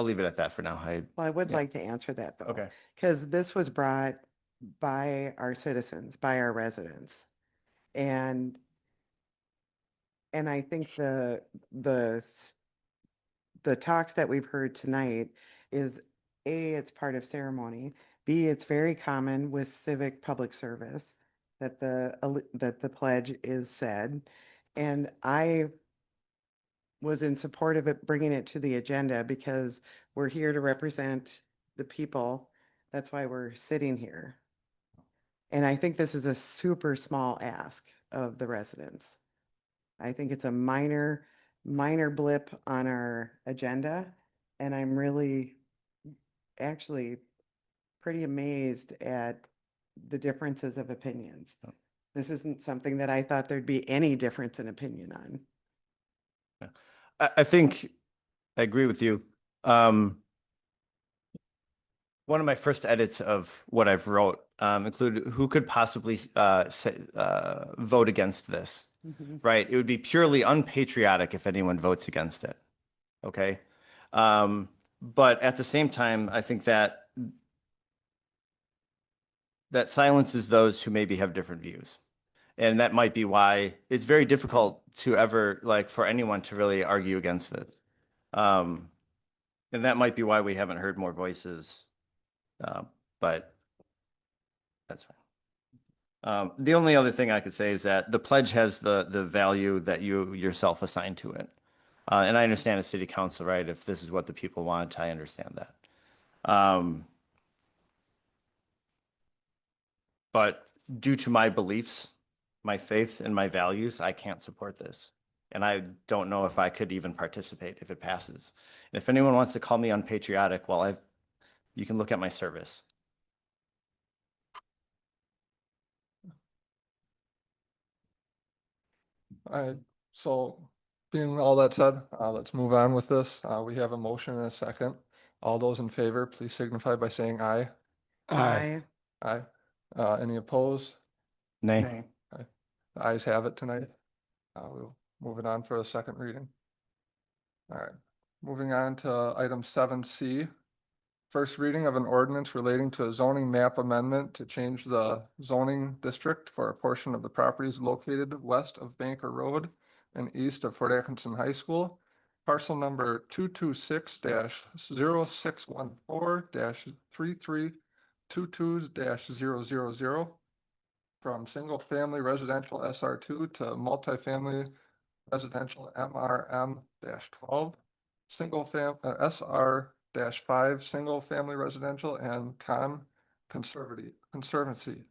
leave it at that for now. Well, I would yeah. like to answer that though. Okay. Because this was brought by our citizens, by our residents. And I think the talks that we've heard tonight is A, it's part of ceremony. B, it's very common with civic public service that the pledge is said. And I was in support of it, bringing it to the agenda because we're here to represent the people. That's why we're sitting here. And I think this is a super small ask of the residents. I think it's a minor blip on our agenda. And I'm really actually pretty amazed at the differences of opinions. This isn't something that I thought there'd be any difference in opinion on. I think I agree with you. One of my first edits of what I've wrote included who could possibly vote against this, right? It would be purely unpatriotic if anyone votes against it, okay? But at the same time, I think that silences those who maybe have different views. And that might be why it's very difficult to ever, like, for anyone to really argue against it. And that might be why we haven't heard more voices, but that's fine. The only other thing I could say is that the pledge has the value that you yourself assign to it. And I understand as city council, right? If this is what the people want, I understand that. But due to my beliefs, my faith, and my values, I can't support this. And I don't know if I could even participate if it passes. And if anyone wants to call me unpatriotic, well, you can look at my service. So being all that said, let's move on with this. We have a motion and a second. All those in favor, please signify by saying aye. Aye. Aye. Any opposed? Nay. Aye. The ayes have it tonight. We'll move it on for a second reading. All right, moving on to item 7C. First reading of an ordinance relating to a zoning map amendment to change the zoning district for a portion of the properties located west of Banker Road and east of Fort Atkinson High School. Parcel number 226-0614-3322-000 from single family residential SR2 to multifamily residential MRM-12, SR-5, single family residential, and conservancy,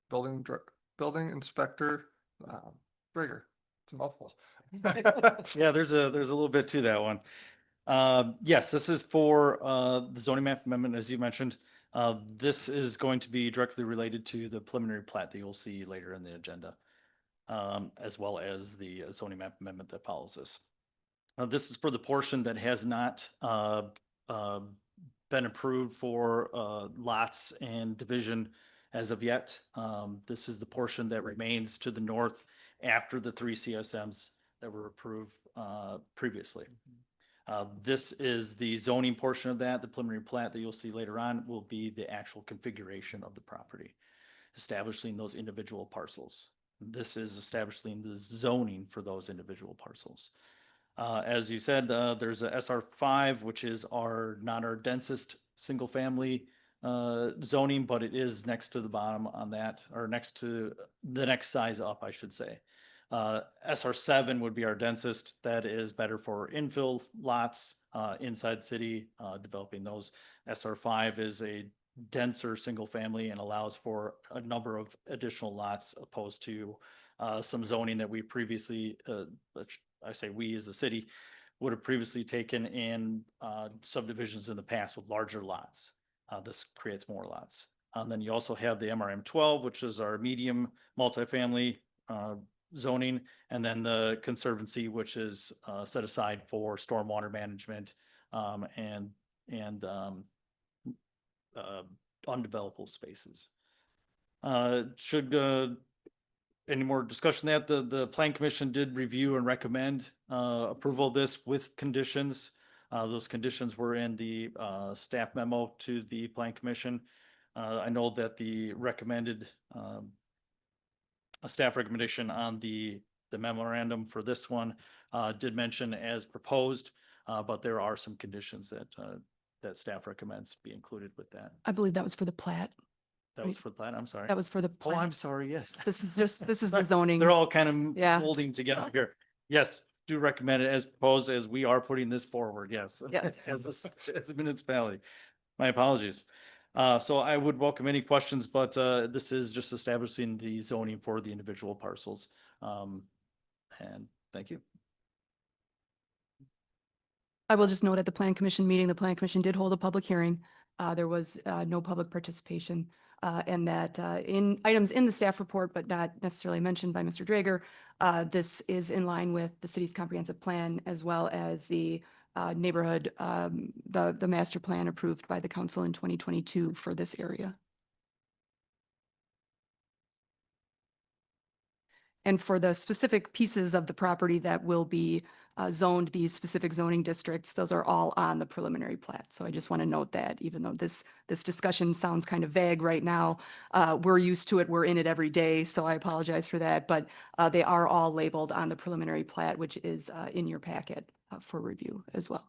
building inspector, Drager. It's a mouthful. Yeah, there's a little bit to that one. Yes, this is for the zoning map amendment, as you mentioned. This is going to be directly related to the preliminary plat that you'll see later in the agenda, as well as the zoning map amendment that follows this. This is for the portion that has not been approved for lots and division as of yet. This is the portion that remains to the north after the 3 CSMs that were approved previously. This is the zoning portion of that. The preliminary plat that you'll see later on will be the actual configuration of the property, establishing those individual parcels. This is establishing the zoning for those individual parcels. As you said, there's a SR5, which is not our densest single family zoning, but it is next to the bottom on that, or next to the next size up, I should say. SR7 would be our densest. That is better for infill lots inside city, developing those. SR5 is a denser single family and allows for a number of additional lots opposed to some zoning that we previously, I say we as a city, would have previously taken in subdivisions in the past with larger lots. This creates more lots. And then you also have the MRM 12, which is our medium multifamily zoning, and then the conservancy, which is set aside for stormwater management and undevelopable spaces. Any more discussion that the Plan Commission did review and recommend approval of this with conditions. Those conditions were in the staff memo to the Plan Commission. I know that the recommended a staff recommendation on the memorandum for this one did mention as proposed, but there are some conditions that staff recommends be included with that. I believe that was for the plat. That was for the plan. I'm sorry. That was for the Oh, I'm plat. sorry. Yes. This is the zoning. They're all kind of Yeah. holding together here. Yes, do recommend it as proposed, as we are putting this forward. Yes. Yes. As a municipality. My apologies. So I would welcome any questions, but this is just establishing the zoning for the individual parcels. And thank you. I will just note at the Plan Commission meeting, the Plan Commission did hold a public hearing. There was no public participation. And that in items in the staff report, but not necessarily mentioned by Mr. Drager, this is in line with the city's comprehensive plan as well as the neighborhood, the master plan approved by the council in 2022 for this area. And for the specific pieces of the property that will be zoned these specific zoning districts, those are all on the preliminary plat. So I just want to note that even though this discussion sounds kind of vague right now, we're used to it. We're in it every day. So I apologize for that. But they are all labeled on the preliminary plat, which is in your packet for review as well.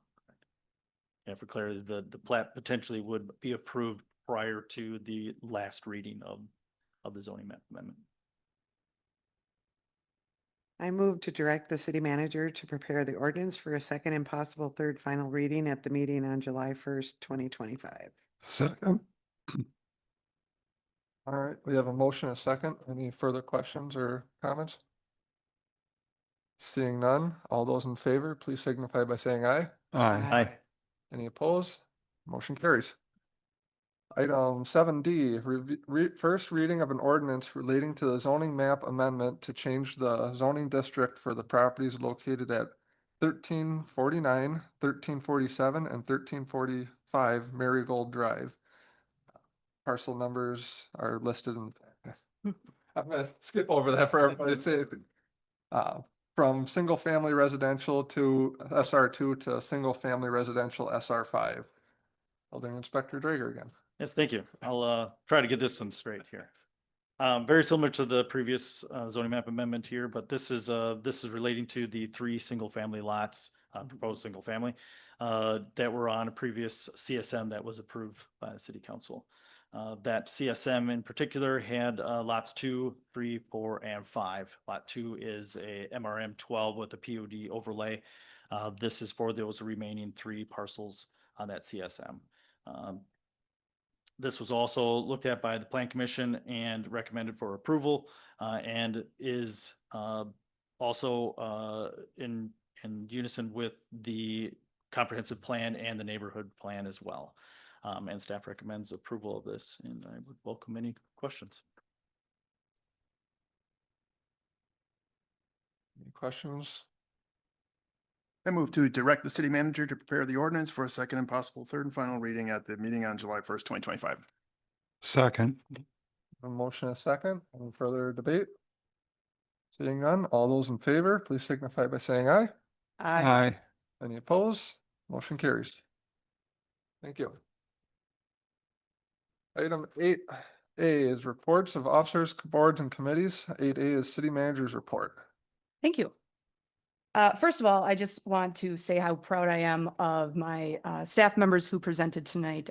Yeah, for clarity, the plat potentially would be approved prior to the last reading of the zoning map amendment. I move to direct the city manager to prepare the ordinance for a second and possible third final reading at the meeting on July 1st, 2025. Second. All right, we have a motion, a second. Any further questions or comments? Seeing none, all those in favor, please signify by saying aye. Aye. Any opposed? Motion carries. Item 7D, first reading of an ordinance relating to the zoning map amendment to change the zoning district for the properties located at 1349, 1347, and 1345 Marigold Drive. Parcel numbers are listed in. I'm gonna skip over that for everybody to say. From single family residential to SR2 to single family residential SR5. Building Inspector Drager again. Yes, thank you. I'll try to get this one straight here. Very similar to the previous zoning map amendment here, but this is relating to the 3 single family lots, proposed single family, that were on a previous CSM that was approved by the city council. That CSM in particular had lots 2, 3, 4, and 5. Lot 2 is a MRM 12 with a POD overlay. This is for those remaining 3 parcels on that CSM. This was also looked at by the Plan Commission and recommended for approval, and is also in unison with the comprehensive plan and the neighborhood plan as well. And staff recommends approval of this, and I would welcome any questions. Any questions? I move to direct the city manager to prepare the ordinance for a second and possible third and final reading at the meeting on July 1st, 2025. Second. A motion and a second. Any further debate? Seeing none, all those in favor, please signify by saying aye. Aye. Any opposed? Motion carries. Thank you. Item 8A is reports of officers, boards, and committees. 8A is city manager's report. Thank you. First of all, I just want to say how proud I am of my staff members who presented tonight.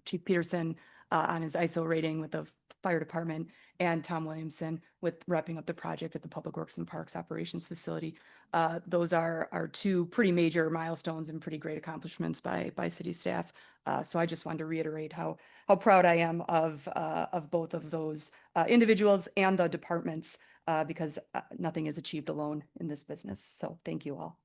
Chief Peterson on his ISO rating with the fire department, and Tom Williamson with wrapping up the project at the Public Works and Parks Operations Facility. Those are two pretty major milestones and pretty great accomplishments by city staff. So I just wanted to reiterate how proud I am of both of those individuals and the departments. Because nothing is achieved alone in this business. So thank you all.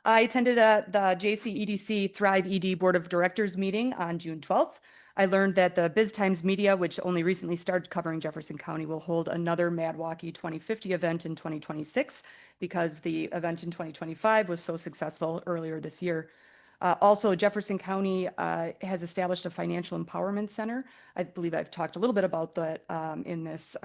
I attended the JCEDC Thrive ED Board of Directors meeting on June 12th. I learned that the Biz Times Media, which only recently started covering Jefferson County, will hold another Madwalkie 2050 event in 2026 because the event in 2025 was so successful earlier this year. Also, Jefferson County has established a financial empowerment center. I believe I've talked a little bit about that in this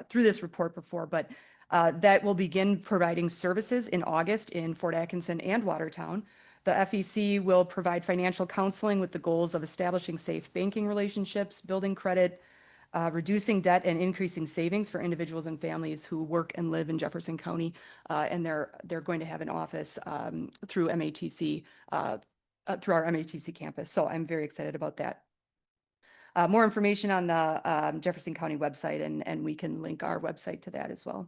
through this report before, but that will begin providing services in August in Fort Atkinson and Watertown. The FEC will provide financial counseling with the goals of establishing safe banking relationships, building credit, reducing debt, and increasing savings for individuals and families who work and live in Jefferson County. And they're going to have an office through MATC, through our MATC campus. So I'm very excited about that. More information on the Jefferson County website, and we can link our website to that as well.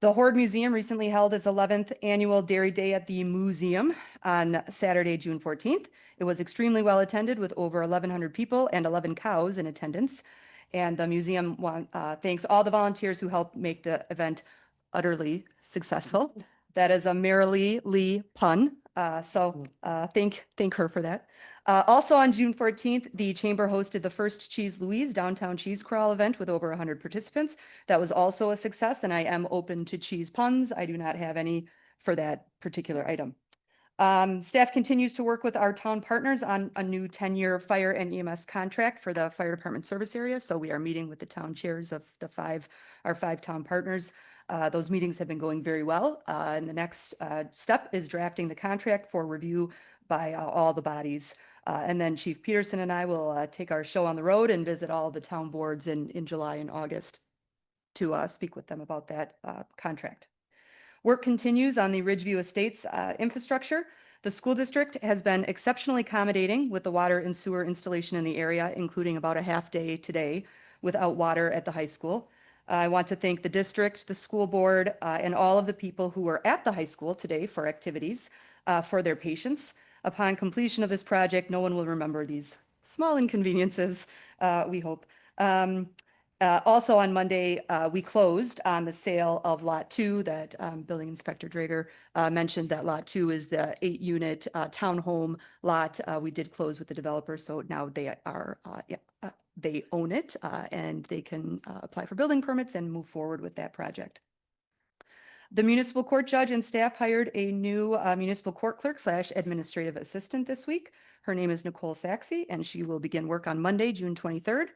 The Horde Museum recently held its 11th annual Dairy Day at the museum on Saturday, June 14th. It was extremely well attended with over 1,100 people and 11 cows in attendance. And the museum thanks all the volunteers who helped make the event utterly successful. That is a Marilee Lee pun. Thank her for that. Also on June 14th, the Chamber hosted the first Cheese Louise Downtown Cheese Crawl event with over 100 participants. That was also a success, and I am open to cheese puns. I do not have any for that particular item. Staff continues to work with our town partners on a new 10-year fire and EMS contract for the fire department service area. So we are meeting with the town chairs of our five town partners. Those meetings have been going very well. And the next step is drafting the contract for review by all the bodies. And then Chief Peterson and I will take our show on the road and visit all the town boards in July and August to speak with them about that contract. Work continues on the Ridgeview Estates infrastructure. The school district has been exceptionally accommodating with the water and sewer installation in the area, including about a half day today without water at the high school. I want to thank the district, the school board, and all of the people who were at the high school today for activities, for their patience. Upon completion of this project, no one will remember these small inconveniences, we hope. Also on Monday, we closed on the sale of Lot 2 that Building Inspector Drager mentioned. That Lot 2 is the 8-unit townhome lot. We did close with the developer, so now they own it and they can apply for building permits and move forward with that project. The municipal court judge and staff hired a new municipal court clerk / administrative assistant this week. Her name is Nicole Saxey, and she will begin work on Monday, June 23rd.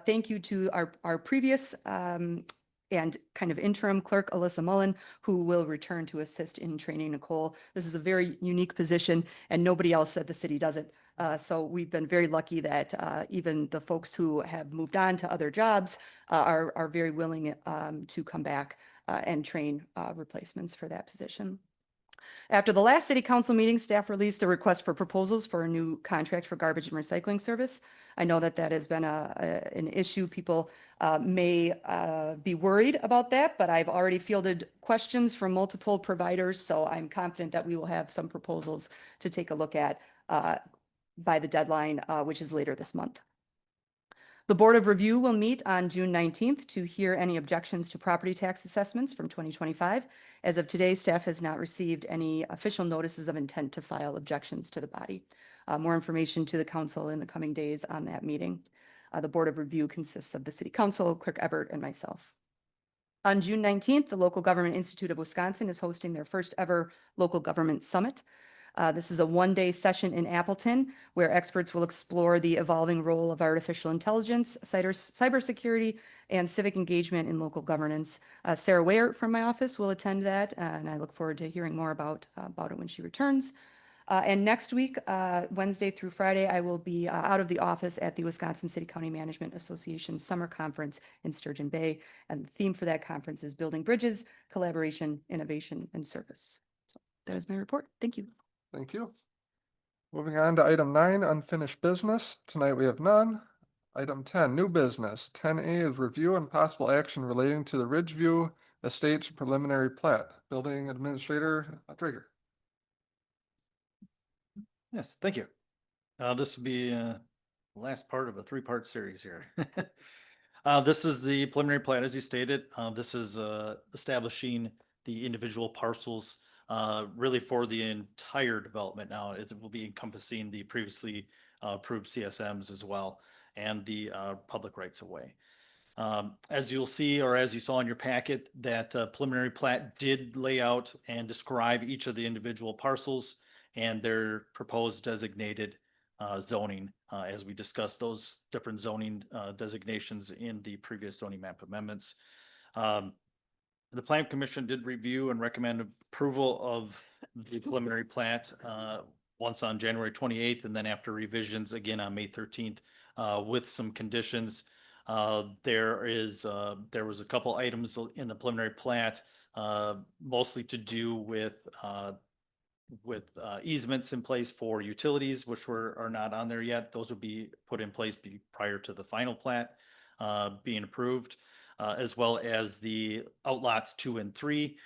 Thank you to our previous and kind of interim clerk, Alyssa Mullen, who will return to assist in training Nicole. This is a very unique position, and nobody else at the city does it. So we've been very lucky that even the folks who have moved on to other jobs are very willing to come back and train replacements for that position. After the last city council meeting, staff released a request for proposals for a new contract for garbage and recycling service. I know that has been an issue. People may be worried about that, but I've already fielded questions from multiple providers, so I'm confident that we will have some proposals to take a look at by the deadline, which is later this month. The Board of Review will meet on June 19th to hear any objections to property tax assessments from 2025. As of today, staff has not received any official notices of intent to file objections to the body. More information to the council in the coming days on that meeting. The Board of Review consists of the City Council, Clerk Ebert, and myself. On June 19th, the Local Government Institute of Wisconsin is hosting their first ever Local Government Summit. This is a one-day session in Appleton where experts will explore the evolving role of artificial intelligence, cybersecurity, and civic engagement in local governance. Sarah Wayert from my office will attend that, and I look forward to hearing more about it when she returns. And next week, Wednesday through Friday, I will be out of the office at the Wisconsin City County Management Association Summer Conference in Sturgeon Bay. And the theme for that conference is Building Bridges, Collaboration, Innovation, and Service. So that is my report. Thank you. Thank you. Moving on to item 9, unfinished business. Tonight we have none. Item 10, new business. 10A is review and possible action relating to the Ridgeview Estates preliminary plat. Building Administrator Drager. Yes, thank you. This will be the last part of a three-part series here. This is the preliminary plat, as you stated. This is establishing the individual parcels really for the entire development now. It will be encompassing the previously approved CSMs as well and the public rights of way. As you'll see, or as you saw in your packet, that preliminary plat did lay out and describe each of the individual parcels and their proposed designated zoning, as we discussed those different zoning designations in the previous zoning map amendments. The Plan Commission did review and recommend approval of the preliminary plat once on January 28th, and then after revisions again on May 13th with some conditions. There was a couple items in the preliminary plat, mostly to do with easements in place for utilities, which are not on there yet. Those will be put in place prior to the final plat being approved, as well as the outlots 2 and 3,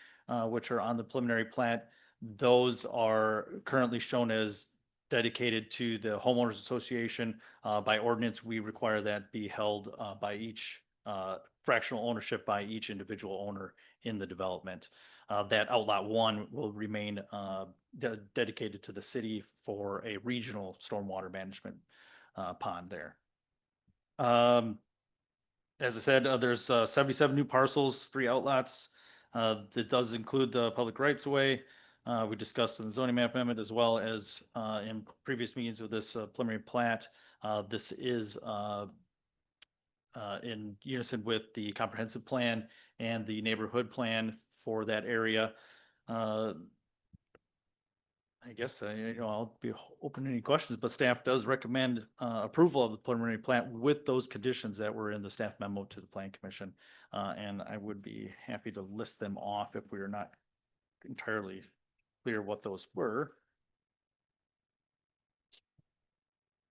which are on the preliminary plat. Those are currently shown as dedicated to the homeowners association. By ordinance, we require that be held by each fractional ownership by each individual owner in the development. That outlot 1 will remain dedicated to the city for a regional stormwater management pond there. As I said, there's 77 new parcels, 3 outlots. That does include the public rights of way. We discussed in the zoning map amendment as well as in previous meetings with this preliminary plat. This is in unison with the comprehensive plan and the neighborhood plan for that area. I guess, I'll be open to any questions, but staff does recommend approval of the preliminary plat with those conditions that were in the staff memo to the Plan Commission. And I would be happy to list them off if we are not entirely clear what those were.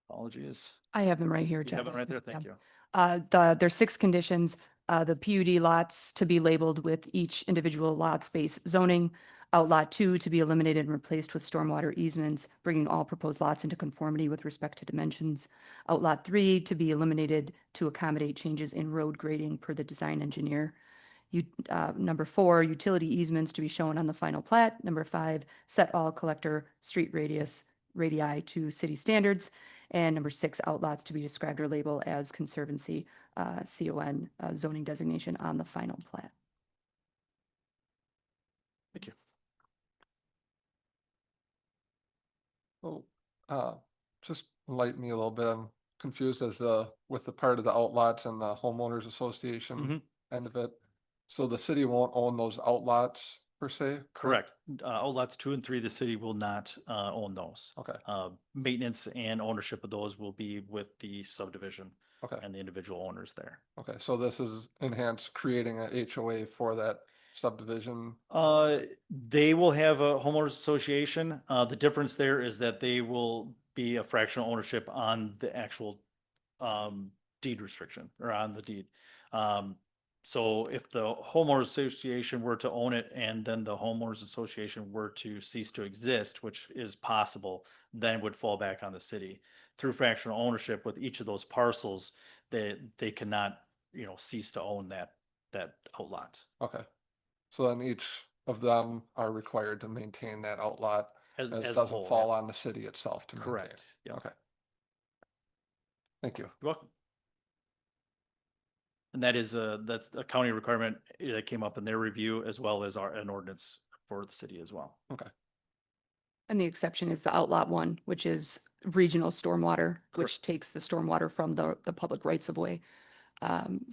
Apologies. I have them right here, You Jeff. have it right there. Thank you. There's 6 conditions. The PUD lots to be labeled with each individual lot space zoning. Outlot 2 to be eliminated and replaced with stormwater easements, bringing all proposed lots into conformity with respect to dimensions. Outlot 3 to be eliminated to accommodate changes in road grading per the design engineer. Number 4, utility easements to be shown on the final plat. Number 5, set all collector street radii to city standards. And number 6, outlots to be described or labeled as conservancy, CON zoning designation on the final plat. Thank you. Well, just enlighten me a little bit. I'm confused with the part of the outlots and the homeowners association end of it. So the city won't own those outlots per se? Correct. Outlots 2 and 3, the city will not own those. Okay. Maintenance and ownership of those will be with the subdivision Okay. and the individual owners there. Okay, so this is enhanced creating a HOA for that subdivision. They will have a homeowners association. The difference there is that they will be a fractional ownership on the actual deed restriction or on the deed. So if the homeowners association were to own it and then the homeowners association were to cease to exist, which is possible, then it would fall back on the city. Through fractional ownership with each of those parcels, they cannot, cease to own that outlot. Okay. So then each of them are required to maintain that outlot As as a doesn't whole, fall yeah. on the city itself to maintain. Correct. Yeah. Okay. Thank you. You're welcome. And that's a county requirement that came up in their review as well as an ordinance for the city as well. Okay. And the exception is the outlot one, which is regional stormwater, which takes the stormwater from the public rights of way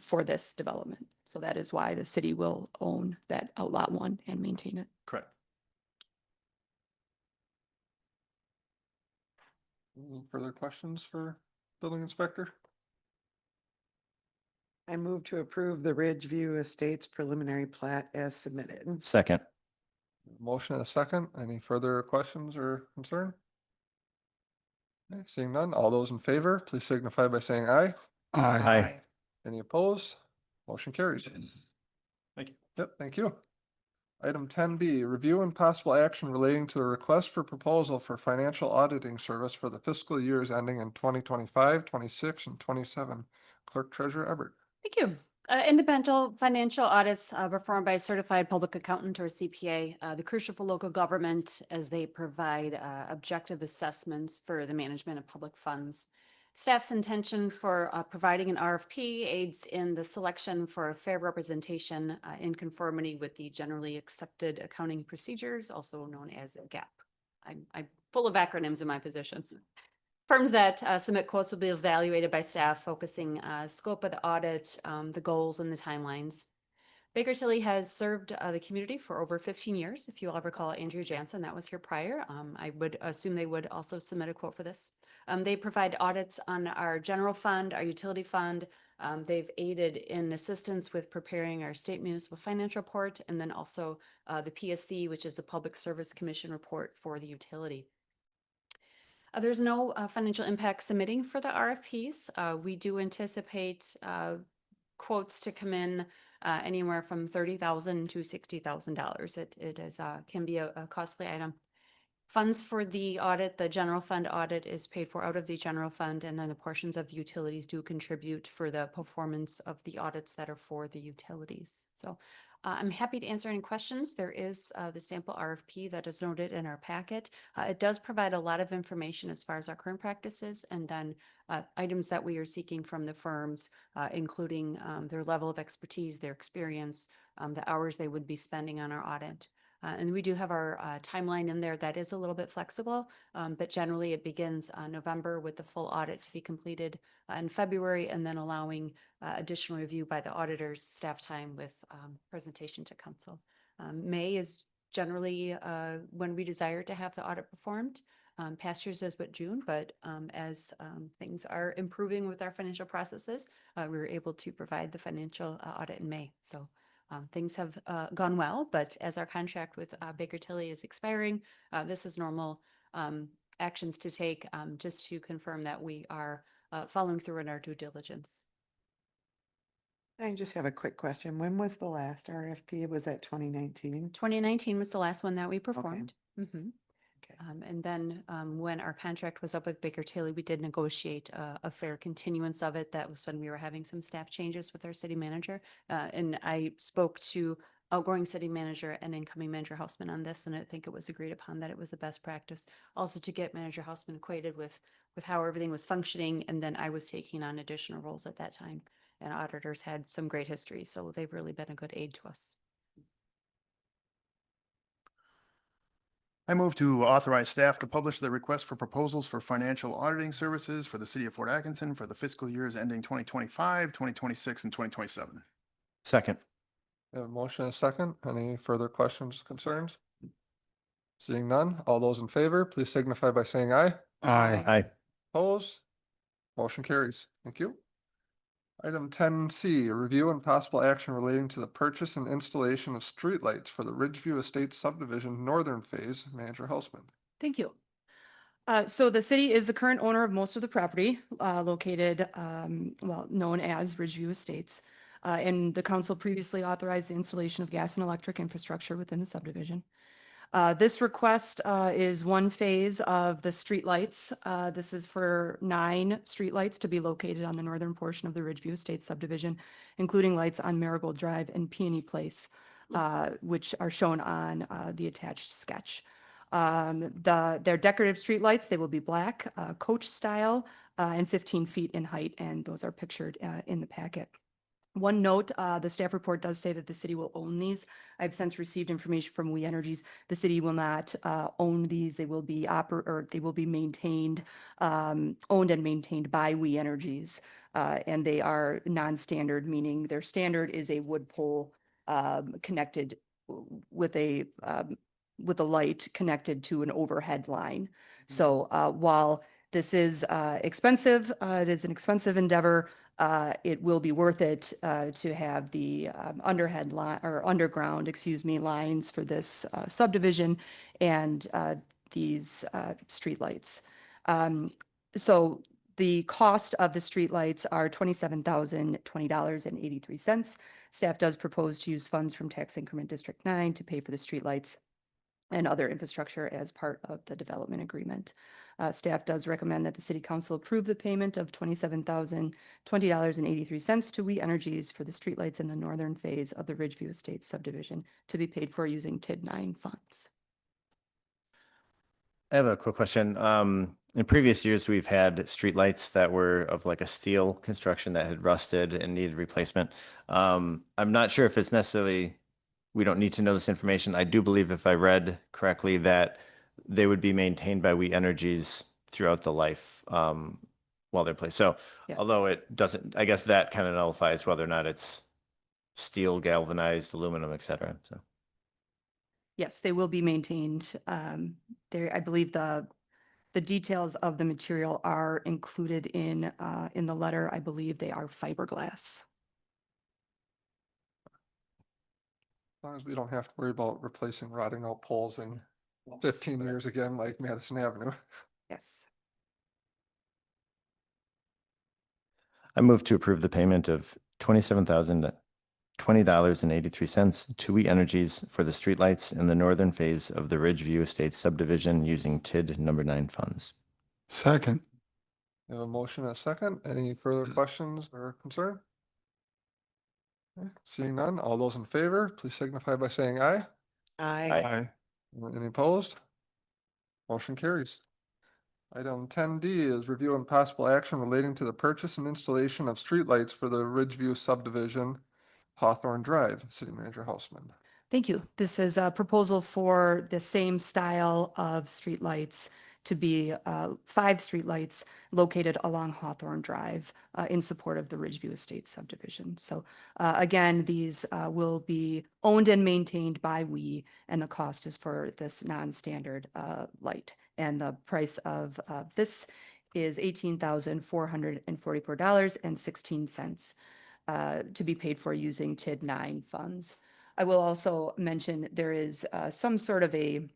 for this development. So that is why the city will own that outlot one and maintain it. Correct. Any further questions for building inspector? I move to approve the Ridgeview Estates preliminary plat as submitted. Second. Motion and a second. Any further questions or concern? Okay, seeing none, all those in favor, please signify by saying aye. Aye. Any opposed? Motion carries. Thank you. Yep, thank you. Item 10B, review and possible action relating to the request for proposal for financial auditing service for the fiscal years ending in 2025, 26, and 27. Clerk Treasurer Ebert. Thank you. Independent financial audits performed by a certified public accountant or CPA, the crucial for local government as they provide objective assessments for the management of public funds. Staff's intention for providing an RFP aids in the selection for a fair representation in conformity with the generally accepted accounting procedures, also known as GAAP. I'm full of acronyms in my position. Firms that submit quotes will be evaluated by staff, focusing scope of the audit, the goals, and the timelines. Baker Tilly has served the community for over 15 years. If you all recall Andrea Jansen, that was here prior. I would assume they would also submit a quote for this. They provide audits on our general fund, our utility fund. They've aided in assistance with preparing our state municipal financial report, and then also the PSC, which is the Public Service Commission report for the utility. There's no financial impact submitting for the RFPs. We do anticipate quotes to come in anywhere from $30,000 to $60,000. It is can be a costly item. Funds for the audit, the general fund audit, is paid for out of the general fund, and then the portions of the utilities do contribute for the performance of the audits that are for the utilities. So I'm happy to answer any questions. There is the sample RFP that is noted in our packet. It does provide a lot of information as far as our current practices, and then items that we are seeking from the firms, including their level of expertise, their experience, the hours they would be spending on our audit. And we do have our timeline in there that is a little bit flexible, but generally it begins November with the full audit to be completed in February, and then allowing additional review by the auditors, staff time with presentation to council. May is generally when we desire to have the audit performed. Past years is what June, but as things are improving with our financial processes, we were able to provide the financial audit in May. So things have gone well, but as our contract with Baker Tilly is expiring, this is normal actions to take just to confirm that we are following through in our due diligence. I just have a quick question. When was the last RFP? Was that 2019? 2019 was the last one that we performed. Okay. And then when our contract was up with Baker Tilly, we did negotiate a fair continuance of it. That was when we were having some staff changes with our city manager. And I spoke to outgoing city manager and incoming manager Hausman on this, and I think it was agreed upon that it was the best practice. Also to get manager Hausman acquainted with how everything was functioning, and then I was taking on additional roles at that time. And auditors had some great history, so they've really been a good aid to us. I move to authorize staff to publish the request for proposals for financial auditing services for the city of Fort Atkinson for the fiscal years ending 2025, 2026, and 2027. Second. We have a motion and a second. Any further questions, concerns? Seeing none, all those in favor, please signify by saying aye. Aye. Opposed? Motion carries. Thank you. Item 10C, review and possible action relating to the purchase and installation of streetlights for the Ridgeview Estates subdivision northern phase. Manager Hausman. Thank you. So the city is the current owner of most of the property located, known as Ridgeview Estates. And the council previously authorized the installation of gas and electric infrastructure within the subdivision. This request is one phase of the streetlights. This is for 9 streetlights to be located on the northern portion of the Ridgeview Estates subdivision, including lights on Marigold Drive and Peony Place, which are shown on the attached sketch. They're decorative streetlights. They will be black, coach style, and 15 feet in height, and those are pictured in the packet. One note, the staff report does say that the city will own these. I've since received information from We Energies. The city will not own these. They will be they will be maintained, owned and maintained by We Energies. And they are non-standard, meaning their standard is a wood pole connected with a light connected to an overhead line. So while this is expensive, it is an expensive endeavor. It will be worth it to have the underhead line or underground, lines for this subdivision and these streetlights. So the cost of the streetlights are $27,020.83. Staff does propose to use funds from Tax Increment District 9 to pay for the streetlights and other infrastructure as part of the development agreement. Staff does recommend that the City Council approve the payment of $27,020.83 to We Energies for the streetlights in the northern phase of the Ridgeview Estates subdivision to be paid for using TID 9 funds. I have a quick question. In previous years, we've had streetlights that were of like a steel construction that had rusted and needed replacement. I'm not sure if it's necessarily, we don't need to know this information. I do believe, if I read correctly, that they would be maintained by We Energies throughout the life while they're placed. So Yeah. although it doesn't, I guess that kind of nullifies whether or not it's steel, galvanized, aluminum, et cetera. So. Yes, they will be maintained. I believe the details of the material are included in the letter. I believe they are fiberglass. As long as we don't have to worry about replacing rotting out poles in 15 years again, like Madison Avenue. Yes. I move to approve the payment of $27,020.83 to We Energies for the streetlights in the northern phase of the Ridgeview Estates subdivision using TID number 9 funds. Second. We have a motion and a second. Any further questions or concern? Okay, seeing none, all those in favor, please signify by saying aye. Aye. Any opposed? Motion carries. Item 10D is review and possible action relating to the purchase and installation of streetlights for the Ridgeview subdivision, Hawthorne Drive. City Manager Hausman. Thank you. This is a proposal for the same style of streetlights to be 5 streetlights located along Hawthorne Drive in support of the Ridgeview Estates subdivision. So again, these will be owned and maintained by We, and the cost is for this non-standard light. And the price of this is $18,444.16 to be paid for using TID 9 funds. I will also mention there is some sort of a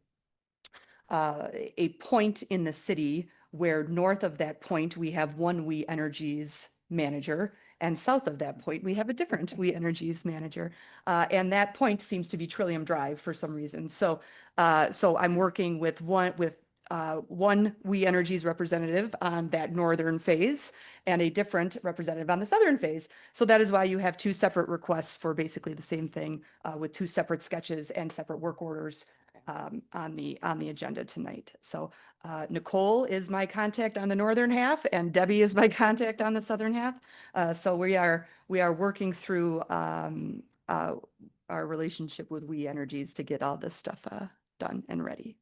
point in the city where north of that point, we have one We Energies manager, and south of that point, we have a different We Energies manager. And that point seems to be Trillium Drive for some reason. So I'm working with one We Energies representative on that northern phase and a different representative on the southern phase. So that is why you have 2 separate requests for basically the same thing with 2 separate sketches and separate work orders on the agenda tonight. So Nicole is my contact on the northern half and Debbie is my contact on the southern half. So we are working through our relationship with We Energies to get all this stuff done and ready.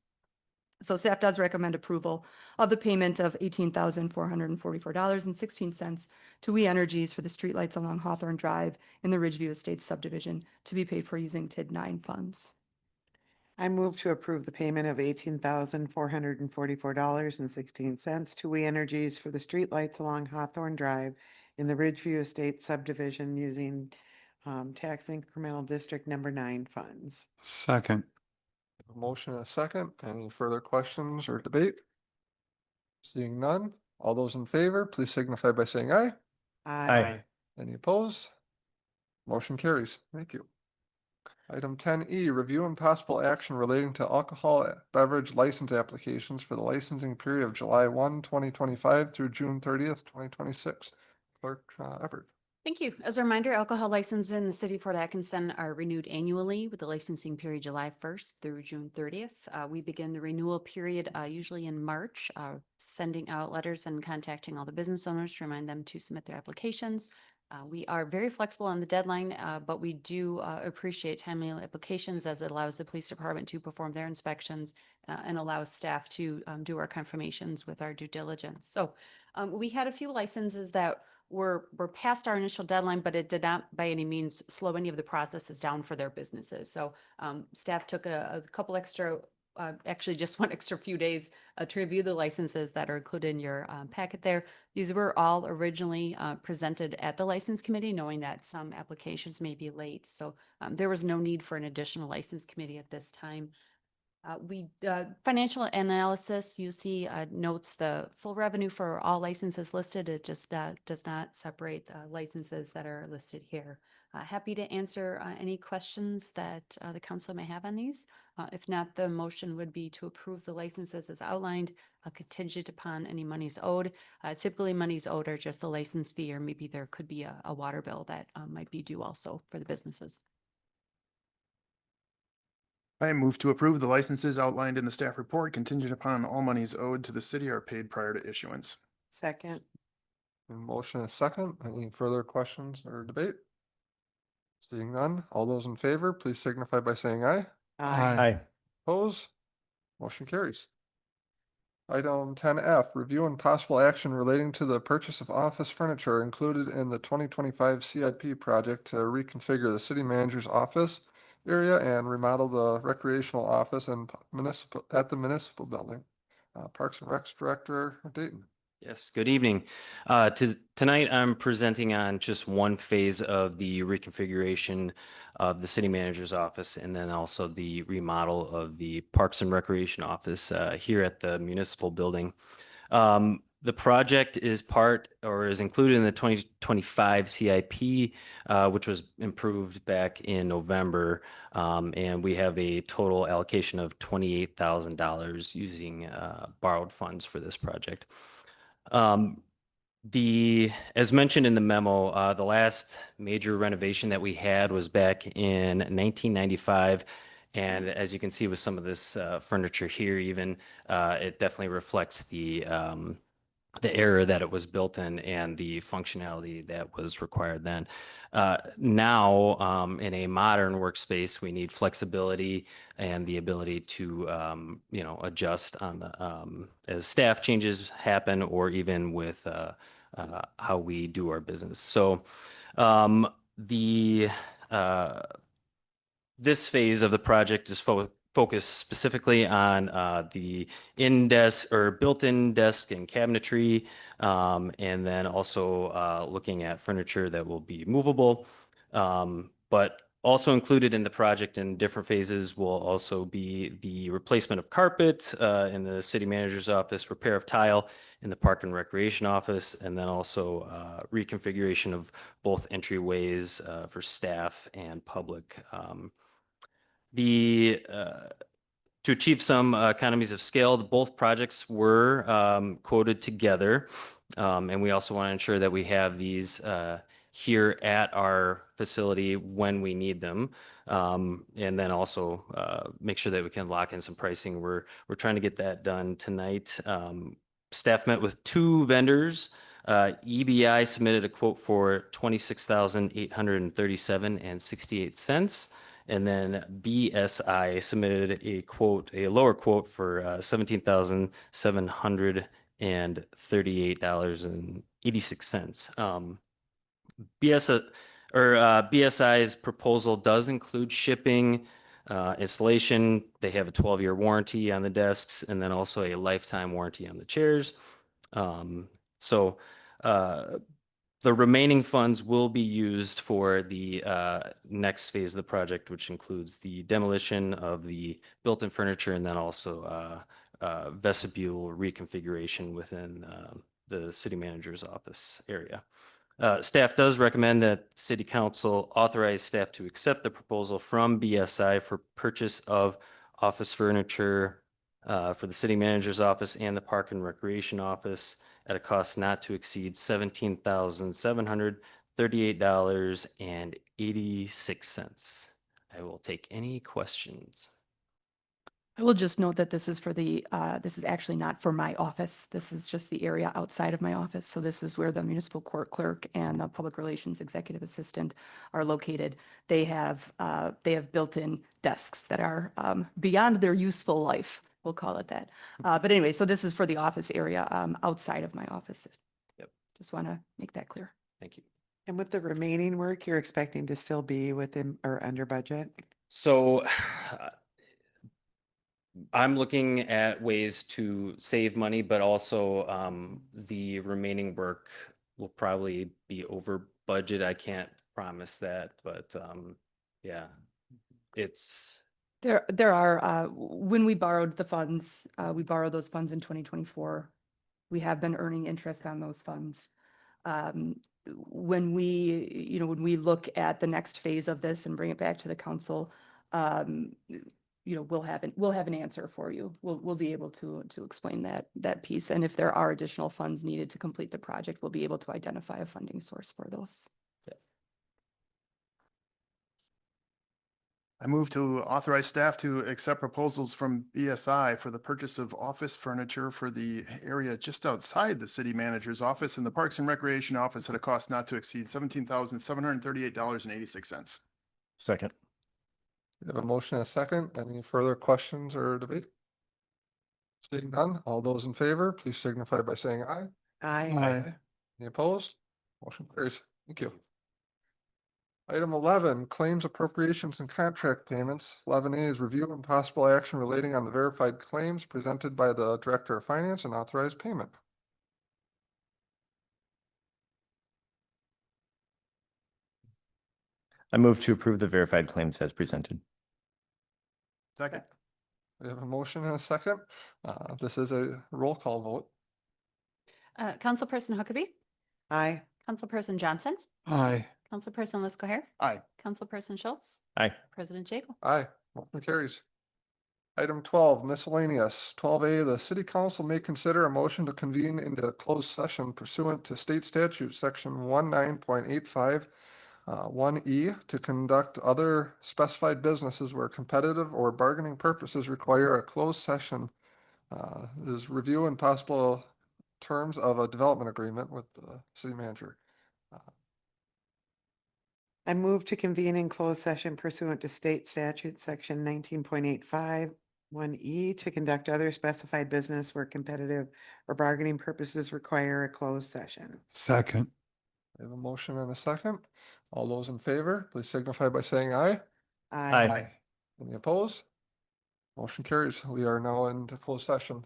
So staff does recommend approval of the payment of $18,444.16 to We Energies for the streetlights along Hawthorne Drive in the Ridgeview Estates subdivision to be paid for using TID 9 funds. I move to approve the payment of $18,444.16 to We Energies for the streetlights along Hawthorne Drive in the Ridgeview Estates subdivision using Tax Incremental District number 9 funds. Second. A motion and a second. Any further questions or debate? Seeing none, all those in favor, please signify by saying aye. Aye. Any opposed? Motion carries. Thank you. Item 10E, review and possible action relating to alcohol beverage license applications for the licensing period of July 1, 2025 through June 30th, 2026. Clerk Everett. Thank you. As a reminder, alcohol licenses in the city of Fort Atkinson are renewed annually with the licensing period July 1st through June 30th. We begin the renewal period usually in March, sending out letters and contacting all the business owners to remind them to submit their applications. We are very flexible on the deadline, but we do appreciate timely applications as it allows the police department to perform their inspections and allows staff to do our confirmations with our due diligence. So we had a few licenses that were past our initial deadline, but it did not by any means slow any of the processes down for their businesses. So staff took a couple extra, actually just one extra few days to review the licenses that are included in your packet there. These were all originally presented at the license committee, knowing that some applications may be late. So there was no need for an additional license committee at this time. Financial analysis, you see notes the full revenue for all licenses listed. It just does not separate licenses that are listed here. Happy to answer any questions that the council may have on these. If not, the motion would be to approve the licenses as outlined, contingent upon any monies owed. Typically monies owed are just the license fee, or maybe there could be a water bill that might be due also for the businesses. I move to approve the licenses outlined in the staff report contingent upon all monies owed to the city are paid prior to issuance. Second. Motion is second. Any further questions or debate? Seeing none, all those in favor, please signify by saying aye. Aye. Oppose? Motion carries. Item 10F, review and possible action relating to the purchase of office furniture included in the 2025 CIP project to reconfigure the city manager's office area and remodel the recreational office and at the municipal building. Parks and Recs Director Dayton. Yes, good evening. Tonight, I'm presenting on just one phase of the reconfiguration of the city manager's office and then also the remodel of the Parks and Recreation office here at the municipal building. The project is part or is included in the 2025 CIP, which was improved back in November. And we have a total allocation of $28,000 using borrowed funds for this project. As mentioned in the memo, the last major renovation that we had was back in 1995. And as you can see with some of this furniture here, even it definitely reflects the era that it was built in and the functionality that was required then. Now, in a modern workspace, we need flexibility and the ability to, adjust on the, as staff changes happen or even with how we do our business. So this phase of the project is focused specifically on the in-desk or built-in desk and cabinetry, and then also looking at furniture that will be movable. But also included in the project in different phases will also be the replacement of carpet in the city manager's office, repair of tile in the park and recreation office, and then also reconfiguration of both entryways for staff and public. To achieve some economies of scale, both projects were quoted together. And we also want to ensure that we have these here at our facility when we need them. And then also make sure that we can lock in some pricing. We're trying to get that done tonight. Staff met with two vendors. EBI submitted a quote for $26,837.68. And then BSI submitted a lower quote for $17,738.86. BSI's proposal does include shipping, installation. They have a 12-year warranty on the desks and then also a lifetime warranty on the chairs. The remaining funds will be used for the next phase of the project, which includes the demolition of the built-in furniture and then also vestibule reconfiguration within the city manager's office area. Staff does recommend that City Council authorize staff to accept the proposal from BSI for purchase of office furniture for the city manager's office and the Park and Recreation office at a cost not to exceed $17,738.86. I will take any questions. I will just note that this is for this is actually not for my office. This is just the area outside of my office. So this is where the municipal court clerk and the public relations executive assistant are located. They have built-in desks that are beyond their useful life. We'll call it that. But anyway, so this is for the office area outside of my office. Yep. Just want to make that clear. Thank you. And with the remaining work, you're expecting to still be within or under budget? So I'm looking at ways to save money, but also the remaining work will probably be over budget. I can't promise that, but yeah, it's There are, when we borrowed the funds, we borrowed those funds in 2024. We have been earning interest on those funds. When we look at the next phase of this and bring it back to the council, we'll have an answer for you. We'll be able to explain that piece. And if there are additional funds needed to complete the project, we'll be able to identify a funding source for those. I move to authorize staff to accept proposals from BSI for the purchase of office furniture for the area just outside the city manager's office and the Parks and Recreation office at a cost not to exceed $17,738.86. Second. We have a motion and a second. Any further questions or debate? Seeing none, all those in favor, please signify by saying aye. Aye. Any opposed? Motion carries. Thank you. Item 11, claims appropriations and contract payments. 11A is review and possible action relating on the verified claims presented by the Director of Finance and authorized payment. I move to approve the verified claims as presented. Second. We have a motion and a second. This is a roll call vote. Councilperson Huckabee, Aye. Councilperson Johnson, Aye. Councilperson Lisco Aye. Councilperson Schultz, Aye. President Jekyll. Aye, motion carries. Item 12, miscellaneous. 12A, the city council may consider a motion to convene into a closed session pursuant to state statute section 19.85 1E to conduct other specified businesses where competitive or bargaining purposes require a closed session. Is review and possible terms of a development agreement with the city manager. I move to convene in closed session pursuant to state statute section 19.85 1E to conduct other specified business where competitive or bargaining purposes require a closed session. Second. We have a motion and a second. All those in favor, please signify by saying aye. Aye. Any opposed? Motion carries. We are now into closed session.